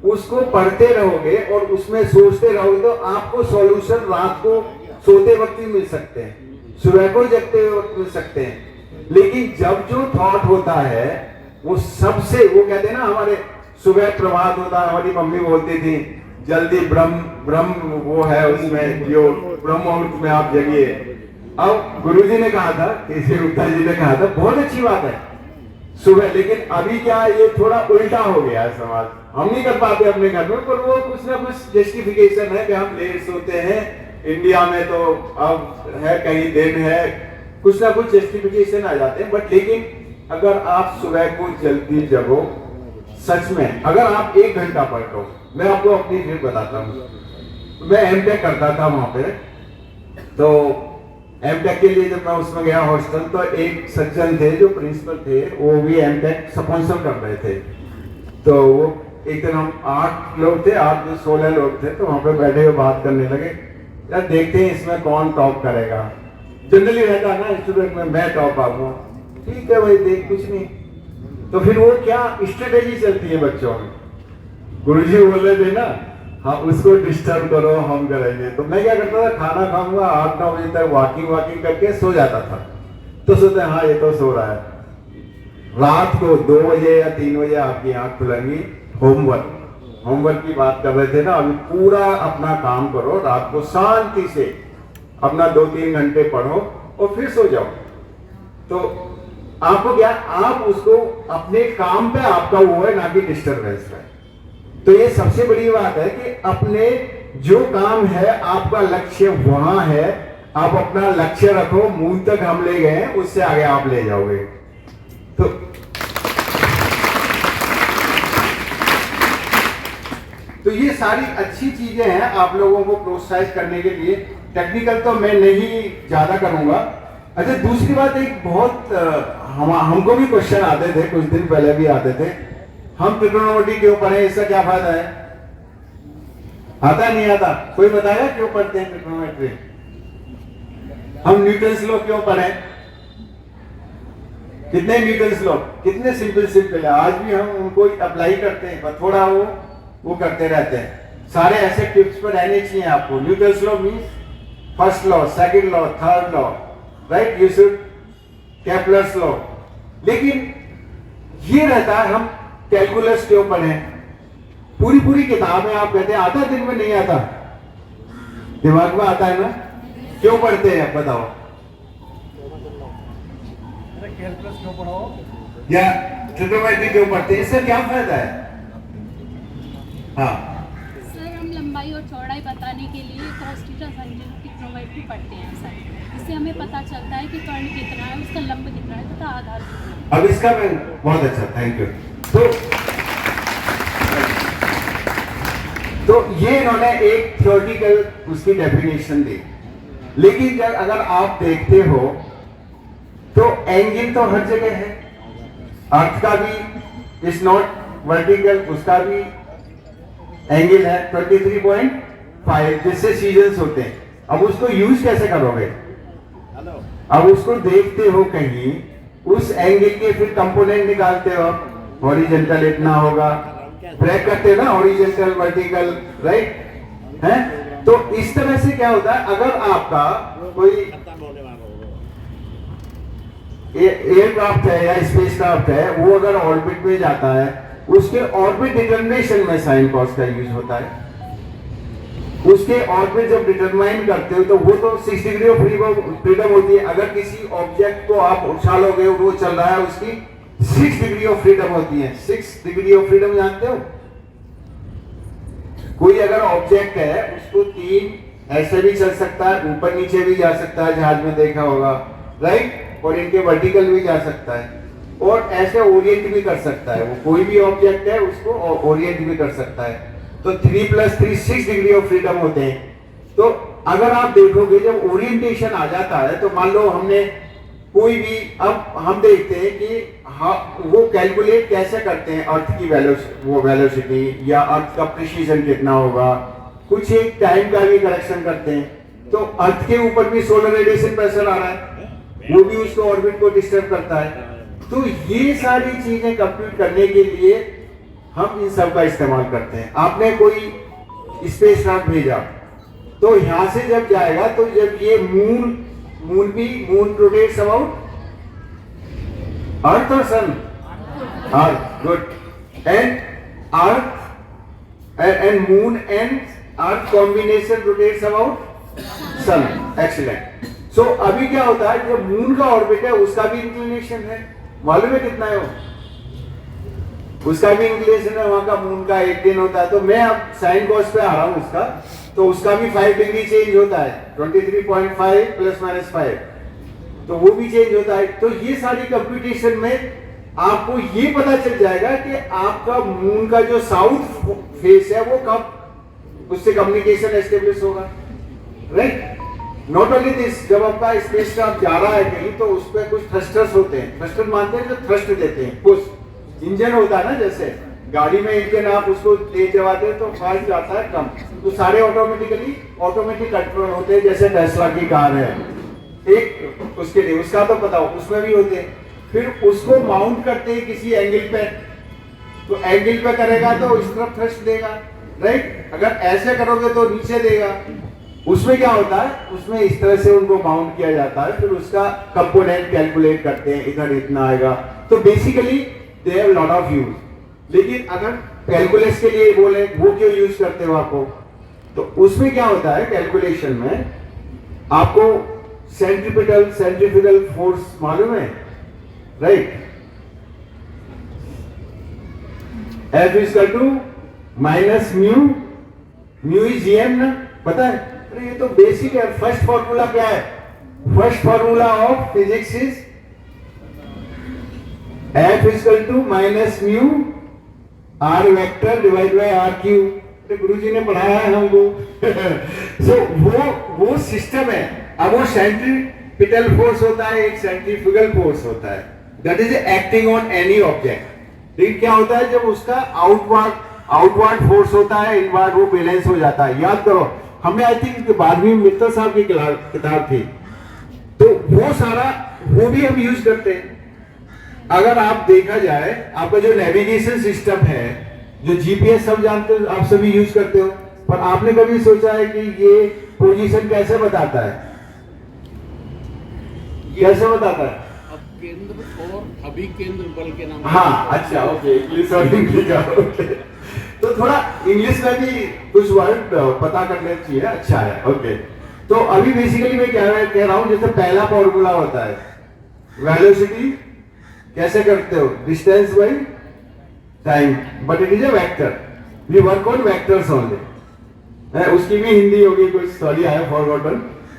उसको पढ़ते रहोगे और उसमें सोचते रहोगे तो आपको सॉल्यूशन रात को सोते वक्त भी मिल सकते हैं, सुबह को जगते वक्त मिल सकते हैं। लेकिन जब जो थॉट होता है वो सबसे, वो कहते हैं ना, हमारे सुबह प्रभात होता है, हमारी मम्मी बोलती थी जल्दी ब्रह्म वो है उसमें, जो ब्रह्म मुहूर्त में आप जगिए। अब गुरुजी ने कहा था, केसी गुप्ता जी ने कहा था, बहुत अच्छी बात है सुबह, लेकिन अभी क्या ये थोड़ा उल्टा हो गया है समाज, हम नहीं कर पाते अपने घर में, पर वो कुछ ना कुछ जस्टिफिकेशन है कि हम लेट सोते हैं, इंडिया में तो अब है कहीं दिन है, कुछ ना कुछ जस्टिफिकेशन आ जाते हैं। बट लेकिन अगर आप सुबह को जल्दी जगो, सच में अगर आप 1 घंटा पढ़ लो, मैं आपको अपनी ट्रिप बताता हूँ। मैं एमटेक करता था वहां पे, तो एमटेक के लिए जब मैं उसमें गया हॉस्टल, तो एक सज्जन थे जो प्रिंसिपल थे, वो भी एमटेक स्पॉन्सर कर रहे थे। तो वो एक दिन हम 8 लोग थे, 8 से 16 लोग थे, तो वहां पे बैठे हुए बात करने लगे, यार देखते हैं इसमें कौन टॉप करेगा। जनरली रहता है ना स्टूडेंट में, मैं टॉप आऊंगा, ठीक है भाई देख, कुछ नहीं। तो फिर वो क्या स्ट्रेटेजी चलती है बच्चों में, गुरुजी बोल रहे थे ना, हाँ उसको डिस्टर्ब करो, हम करेंगे। तो मैं क्या करता था, खाना खाऊंगा 8-9 बजे तक वॉकिंग करके सो जाता था। तो सोचते हाँ ये तो सो रहा है, रात को 2 बजे या 3 बजे आपकी आंख खुलेंगी, होमवर्क की बात कर रहे थे ना, अभी पूरा अपना काम करो, रात को शांति से अपना 2-3 घंटे पढ़ो और फिर सो जाओ। तो आपको क्या, आप उसको अपने काम पे आपका वो है, ना कि डिस्टर्बेंस है। तो ये सबसे बड़ी बात है कि अपने जो काम है, आपका लक्ष्य वहां है, आप अपना लक्ष्य रखो, मूल तक हम ले गए हैं, उससे आगे आप ले जाओगे। तो ये सारी अच्छी चीजें हैं आप लोगों को प्रोत्साहित करने के लिए। टेक्निकल तो मैं नहीं ज्यादा करूंगा। अच्छा, दूसरी बात, एक बहुत हमको भी क्वेश्चन आते थे, कुछ दिन पहले भी आते थे, हम ट्रिग्नोमेट्री क्यों पढ़े, इसका क्या फायदा है? आता नहीं आता? कोई बताएगा क्यों पढ़ते हैं ट्रिग्नोमेट्री? हम न्यूटन्स लॉ क्यों पढ़े? कितने न्यूटन्स लॉ, कितने सिंपल है, आज भी हम उनको अप्लाई करते हैं, पर थोड़ा वो करते रहते हैं। सारे ऐसे टिप्स पर रहने चाहिए आपको। Newton's law means first law, second law, third law, right, you should Kepler's law. लेकिन ये रहता है, हम कैलकुलस क्यों पढ़े? पूरी किताब में आप कहते हैं आता, दिन में नहीं आता, दिमाग में आता है ना, क्यों पढ़ते हैं आप बताओ? कैलकुलस क्यों पढ़ाओ या ट्रिग्नोमेट्री क्यों पढ़ते हैं, इससे क्या फायदा है? हाँ सर, हम लंबाई और चौड़ाई बताने के लिए cos theta sin theta trigonometry पढ़ते हैं सर। इससे हमें पता चलता है कि कर्ण कितना है, उसका लंब कितना है तथा आधार कितना है। अब इसका मैं बहुत अच्छा, थैंक यू। तो ये इन्होंने एक थ्योरेटिकल उसकी डेफिनेशन दी, लेकिन जब अगर आप देखते हो तो एंगल तो हर जगह है, अर्थ का भी इज नॉट वर्टिकल, उसका भी एंगल है 23.5, जिससे सीजन्स होते हैं। अब उसको यूज कैसे करोगे? अब उसको देखते हो कहीं, उस एंगल के फिर कंपोनेंट निकालते हो, हॉरिजॉन्टल इतना होगा, ब्रेक करते हो ना, हॉरिजॉन्टल वर्टिकल, राइट है। तो इस तरह से क्या होता है, अगर आपका कोई एयरक्राफ्ट है या स्पेसक्राफ्ट है, वो अगर ऑर्बिट में जाता है, उसके ऑर्बिट डिटरमिनेशन में साइन कॉस का यूज होता है। उसके ऑर्बिट जब डिटरमाइन करते हो तो वो तो 6 डिग्री ऑफ फ्रीडम होती है। अगर किसी ऑब्जेक्ट को आप उछालोगे और वो चल रहा है, उसकी 6 डिग्री ऑफ फ्रीडम होती है। 6 डिग्री ऑफ फ्रीडम जानते हो? कोई अगर ऑब्जेक्ट है, उसको 3 ऐसे भी चल सकता है, ऊपर नीचे भी जा सकता है, जहाज में देखा होगा, राइट, और इनके वर्टिकल भी जा सकता है। और ऐसे ओरिएंट भी कर सकता है। वो कोई भी ऑब्जेक्ट है उसको ओरिएंट भी कर सकता है। तो 3+3 6 डिग्री ऑफ फ्रीडम होते हैं। तो अगर आप देखोगे जब ओरिएंटेशन आ जाता है तो मान लो हमने कोई भी, अब हम देखते हैं कि वो कैलकुलेट कैसे करते हैं अर्थ की वेलोसिटी या अर्थ का प्रिसीजन कितना होगा, कुछ एक टाइम का भी करेक्शन करते हैं। तो अर्थ के ऊपर भी सोलर रेडिएशन प्रेशर आ रहा है, वो भी उसको ऑर्बिट को डिस्टर्ब करता है। तो ये सारी चीजें कंप्यूट करने के लिए हम इन सब का इस्तेमाल करते हैं। आपने कोई स्पेसक्राफ्ट भेजा तो यहां से जब जाएगा तो जब ये मून रोटेट्स अबाउट अर्थ और sun, earth, good, and earth and moon and earth combination rotates about sun, excellent. So अभी क्या होता है, जो मून का ऑर्बिट है उसका भी इंक्लिनेशन है, मालूम है कितना है वो, उसका भी इंक्लिनेशन है, वहां का मून का 1 दिन होता है। तो मैं अब साइन कॉस पे आ रहा हूं उसका, तो उसका भी 5 डिग्री चेंज होता है, 23.5 ± 5, तो वो भी चेंज होता है। तो ये सारी कंप्यूटेशन में आपको ये पता चल जाएगा कि आपका मून का जो साउथ फेस है वो कब उससे कम्युनिकेशन एस्टेब्लिश होगा, राइट। नॉट ओनली दिस, जब आपका स्पेसक्राफ्ट जा रहा है कहीं तो उस पर कुछ थ्रस्टर्स होते हैं, थ्रस्टर मानते हैं जो थ्रस्ट देते हैं, कुछ इंजन होता है ना, जैसे गाड़ी में इंजन आप उसको तेज चलाते हैं तो फास्ट जाता है कम, तो सारे ऑटोमेटिक कंट्रोल होते हैं। जैसे टेस्ला की कार है एक, उसके लिए उसका तो पता हो, उसमें भी होते हैं। फिर उसको माउंट करते हैं किसी एंगल पे, तो एंगल पे करेगा तो इस तरफ थ्रस्ट देगा, राइट। अगर ऐसे करोगे तो नीचे देगा। उसमें क्या होता है, उसमें इस तरह से उनको माउंट किया जाता है, फिर उसका कंपोनेंट कैलकुलेट करते हैं, इधर इतना आएगा। तो basically they have lot of use. लेकिन अगर कैलकुलेस के लिए बोले वो क्यों यूज करते हो आपको, तो उसमें क्या होता है, कैलकुलेशन में आपको सेंट्रीफ्यूगल फोर्स मालूम है, right. F = mu is gm ना, पता है। अरे ये तो बेसिक है। फर्स्ट फॉर्मूला क्या है, first formula of physics is F = mu r vector divide by r cube. गुरुजी ने पढ़ाया है हमको। सो वो सिस्टम है। अब वो सेंट्रीपिटल फोर्स होता है, एक सेंट्रीफ्यूगल फोर्स होता है, that is acting on any object. लेकिन क्या होता है, जब उसका आउटवर्ड फोर्स होता है, इनवर्ड वो बैलेंस हो जाता है। याद करो, हमने आई थिंक 12वीं मित्तल साहब की किताब थी, तो वो भी हम यूज करते हैं। अगर आप देखा जाए, आपका जो नेविगेशन सिस्टम है, जो जीपीएस सब जानते हो, आप सभी यूज करते हो, पर आपने कभी सोचा है कि ये पोजीशन कैसे बताता है, कैसे बताता है? केंद्र और अभिकेंद्र बल के नाम। हाँ, अच्छा, ओके, इंग्लिश और हिंदी का, ओके। तो थोड़ा इंग्लिश में भी कुछ वर्ड पता करने चाहिए, अच्छा है, ओके। तो अभी बेसिकली मैं कह रहा हूं, जैसे पहला फॉर्मूला होता है वेलोसिटी, कैसे करते हो, distance by time, but it is a vector, we work on vectors only. उसकी भी हिंदी होगी कुछ, सॉरी आई हैव फॉरगॉटन।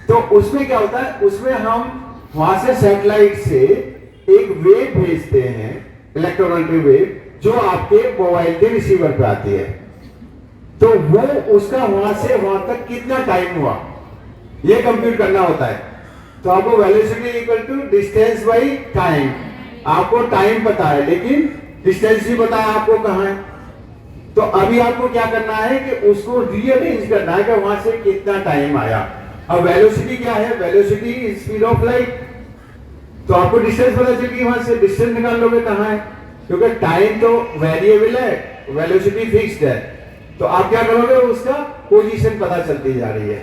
तो उसमें क्या होता है, उसमें हम वहां से सैटेलाइट से एक वेव भेजते हैं, इलेक्ट्रोमैग्नेटिक वेव, जो आपके मोबाइल के रिसीवर पे आती है। तो वो उसका वहां से वहां तक कितना टाइम हुआ, ये कंप्यूट करना होता है। तो आपको वेलोसिटी = डिस्टेंस बाय टाइम, आपको टाइम पता है लेकिन डिस्टेंस भी पता है आपको कहां है। तो अभी आपको क्या करना है कि उसको रीअरेंज करना है कि वहां से कितना टाइम आया। अब वेलोसिटी क्या है, velocity is speed of light. तो आपको डिस्टेंस पता चल गई, वहां से डिस्टेंस निकाल लोगे कहां है, क्योंकि टाइम तो वेरिएबल है, वेलोसिटी फिक्स्ड है। तो आप क्या करोगे, उसका पोजीशन पता चलती जा रही है।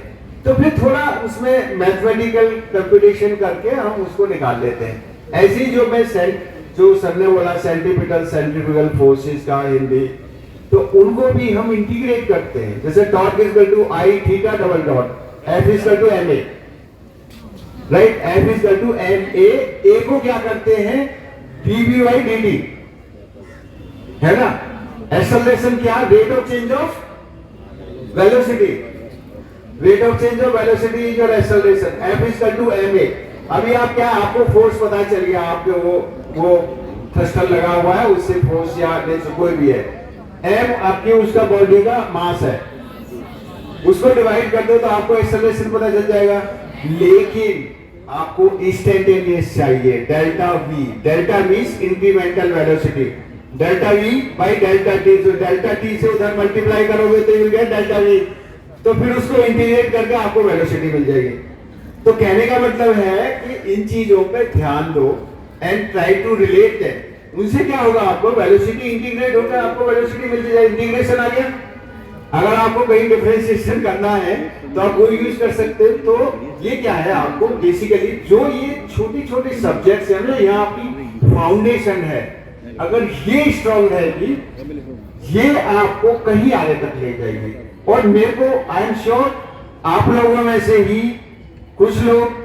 तो फिर थोड़ा उसमें मैथमेटिकल कंप्यूटेशन करके हम उसको निकाल लेते हैं। ऐसी जो सर ने बोला सेंट्रीफ्यूगल फोर्सेस का हिंदी, तो उनको भी हम इंटीग्रेट करते हैं। जैसे torque = I theta double dot, F = ma, right, F = ma। a को क्या करते हैं, dv/dt, है ना। एक्सेलरेशन क्या, rate of change of velocity, rate of change of velocity is your acceleration. F = ma। अभी आप क्या, आपको फोर्स पता चल गया, आपके वो थ्रस्टर लगा हुआ है, उससे फोर्स या कोई भी है। एम आपकी उसका बॉडी का मास है, उसको डिवाइड कर दो तो आपको एक्सेलरेशन पता चल जाएगा। लेकिन आपको इंस्टेंटेनियस चाहिए, delta we. Delta means incremental velocity, delta we by delta T. तो डेल्टा टी से उधर मल्टीप्लाई करोगे तो यू गेट डेल्टा वी, तो फिर उसको इंटीग्रेट करके आपको वेलोसिटी मिल जाएगी। तो कहने का मतलब है कि इन चीजों पे ध्यान दो and try to relate that. उनसे क्या होगा, आपको वेलोसिटी इंटीग्रेट होकर आपको वेलोसिटी मिल जाएगी, इंटीग्रेशन आ गया। अगर आपको कहीं डिफरेंशिएशन करना है तो आप वो यूज कर सकते हैं। तो ये क्या है, आपको बेसिकली जो ये छोटी छोटी सब्जेक्ट्स है ना, यहाँ आपकी फाउंडेशन है, अगर ये स्ट्रॉन्ग रहेगी ये आपको कहीं आगे तक ले जाएगी। और मेरे को आई एम श्योर आप लोगों में से ही कुछ लोग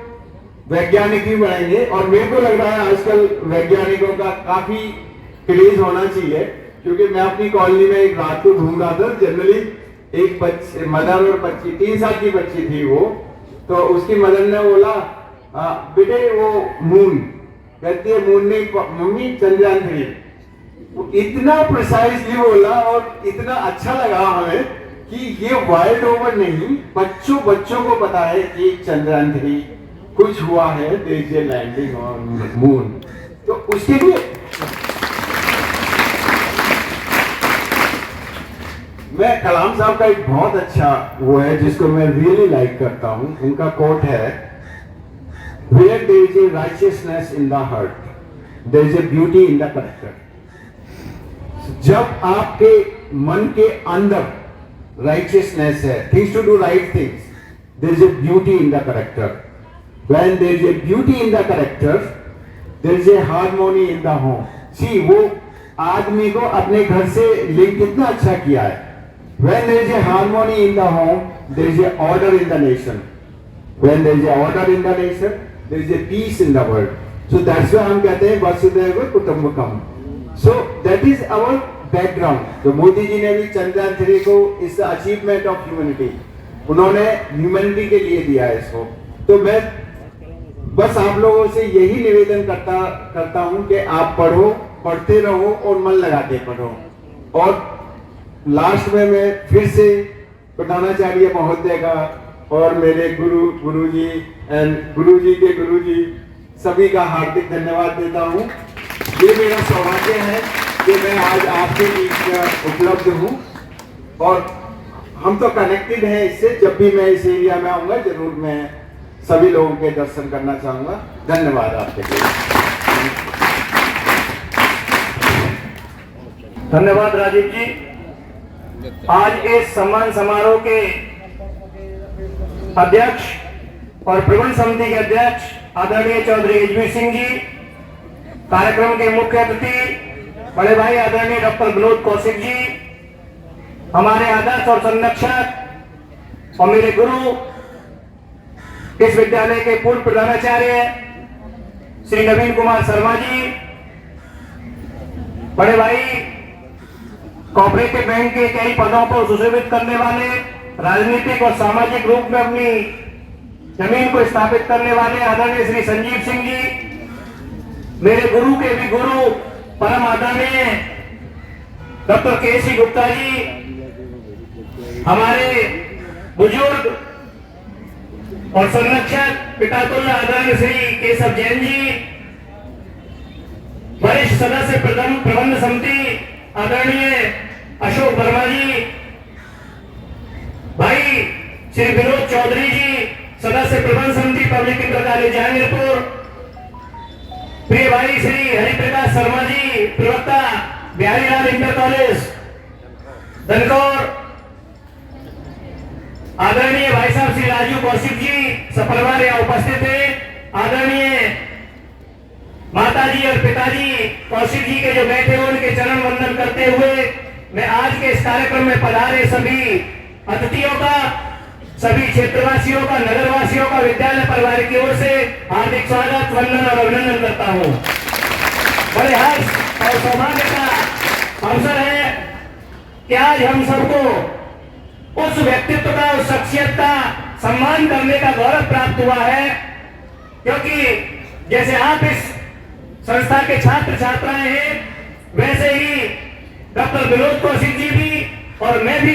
वैज्ञानिक ही बनेंगे, और मेरे को लग रहा है आजकल वैज्ञानिकों का काफी क्रेज होना चाहिए। क्योंकि मैं अपनी कॉलोनी में एक रात को घूम रहा था, जनरली एक बच्चे मदर और बच्ची 3 साल की बच्ची थी वो, तो उसकी मदर ने बोला बेटे वो मून, कहती है मून नहीं मम्मी चंद्रयान 3। वो इतना प्रिसाइजली बोला और इतना अच्छा लगा हमें कि ये वाइल्ड ओवर नहीं, बच्चों को पता है कि चंद्रयान 3 कुछ हुआ है, there is a landing on moon. तो उसके लिए मैं कलाम साहब का एक बहुत अच्छा वो है जिसको मैं रियली लाइक करता हूं। उनका कोट है, where there is a righteousness in the heart there is a beauty in the character. जब आपके मन के अंदर राइचियसनेस है, things to do right things, there is a beauty in the character. When there is a beauty in the character there is a harmony in the home. See वो आदमी को अपने घर से लिंक कितना अच्छा किया है। When there is a harmony in the home, there is a order in the nation. When there is a order in the nation, there is a peace in the world. So that's why हम कहते हैं वसुधैव कुटुंबकम। So that is our background. तो मोदी जी ने भी चंद्रयान 3 को इस achievement of humanity, उन्होंने ह्यूमैनिटी के लिए दिया है इसको। तो मैं बस आप लोगों से यही निवेदन करता हूं कि आप पढ़ो, पढ़ते रहो और मन लगा के पढ़ो। और लास्ट में मैं फिर से प्रधानाचार्य महोदय का और मेरे गुरुजी एंड गुरुजी के गुरुजी सभी का हार्दिक धन्यवाद देता हूं। ये मेरा सौभाग्य है कि मैं आज आपके बीच में उपलब्ध हूं, और हम तो कनेक्टेड हैं इससे। जब भी मैं इस एरिया में आऊंगा जरूर मैं सभी लोगों के दर्शन करना चाहूंगा। धन्यवाद आपके लिए। धन्यवाद राजीव जी। आज इस सम्मान समारोह के अध्यक्ष और प्रबंध समिति के अध्यक्ष आदरणीय चौधरी यजवीर सिंह जी, कार्यक्रम के मुख्य अतिथि बड़े भाई आदरणीय डॉक्टर विनोद कौशिक जी, हमारे आदर्श और संरक्षक और मेरे गुरु इस विद्यालय के पूर्व प्रधानाचार्य श्री नवीन कुमार शर्मा जी, बड़े भाई कोऑपरेटिव बैंक के कई पदों को सुशोभित करने वाले, राजनीतिक और सामाजिक रूप में अपनी जमीन को स्थापित करने वाले आदरणीय श्री संजीव सिंह जी, मेरे गुरु के भी गुरु परम आदरणीय डॉक्टर के.सी. गुप्ता जी, हमारे बुजुर्ग और संरक्षक पितातुल्य आदरणीय श्री केशव जैन जी, वरिष्ठ सदस्य प्रबंध समिति आदरणीय अशोक वर्मा जी, भाई श्री विनोद चौधरी जी, सदस्य प्रबंध समिति पब्लिक इंटर कॉलेज जहांगीरपुर, प्रिय भाई श्री हरिप्रकाश शर्मा जी, प्रवक्ता बिहारीलाल इंटर कॉलेज धनकौर, आदरणीय भाई साहब श्री राजू कौशिक जी सपरिवार यहाँ उपस्थित है, आदरणीय माताजी और पिताजी कौशिक जी के जो बैठे हुए उनके चरण वंदन करते हुए मैं आज के इस कार्यक्रम में पधारे सभी अतिथियों का, सभी क्षेत्रवासियों का, नगरवासियों का विद्यालय परिवार की ओर से हार्दिक स्वागत, वंदन और अभिनंदन करता हूं। बड़े हर्ष और सौभाग्य का अवसर है कि आज हम सबको उस व्यक्तित्व का, उस शख्सियत का सम्मान करने का गौरव प्राप्त हुआ है, क्योंकि जैसे आप इस संस्था के छात्र छात्राएं हैं, वैसे ही डॉक्टर विनोद कौशिक जी भी और मैं भी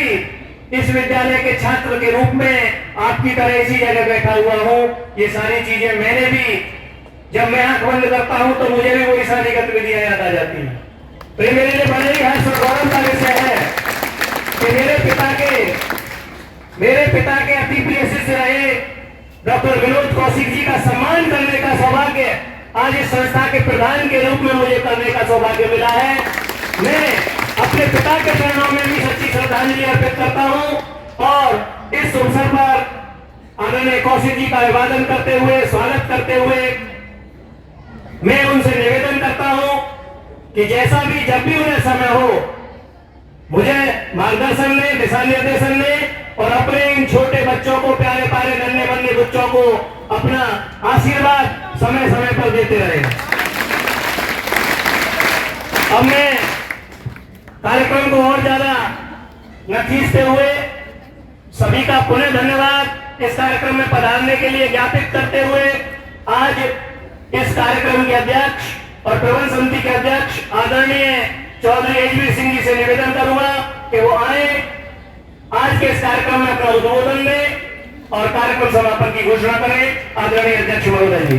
इस विद्यालय के छात्र के रूप में आपकी तरह इसी जगह बैठा हुआ हूं। ये सारी चीजें मैंने भी, जब मैं आंख बंद करता हूं तो मुझे भी वही सारी गतिविधियां याद आ जाती हैं। तो ये मेरे लिए बड़े ही हर्ष और गौरव का विषय है कि मेरे पिता के अति प्रिय शिष्य रहे डॉक्टर विनोद कौशिक जी का सम्मान करने का सौभाग्य आज इस संस्था के प्रधान के रूप में मुझे करने का सौभाग्य मिला है। मैं अपने पिता के चरणों में भी सच्ची श्रद्धांजलि अर्पित करता हूं और इस अवसर पर आदरणीय कौशिक जी का अभिवादन करते हुए, स्वागत करते हुए मैं उनसे निवेदन करता हूं कि जैसा भी, जब भी उन्हें समय हो, मुझे मार्गदर्शन ने, दिशा निर्देशन ने और अपने इन छोटे बच्चों को, प्यारे प्यारे नन्हे बन्ने बच्चों को अपना आशीर्वाद समय समय पर देते रहे। अब मैं कार्यक्रम को और ज्यादा न खींचते हुए सभी का पुनः धन्यवाद इस कार्यक्रम में पधारने के लिए ज्ञापित करते हुए आज इस कार्यक्रम के अध्यक्ष और प्रबंध समिति के अध्यक्ष आदरणीय चौधरी एचवी सिंह जी से निवेदन करूंगा कि वो आए, आज के इस कार्यक्रम में अपना उद्बोधन दें और कार्यक्रम समापन की घोषणा करें। आदरणीय अध्यक्ष महोदय जी।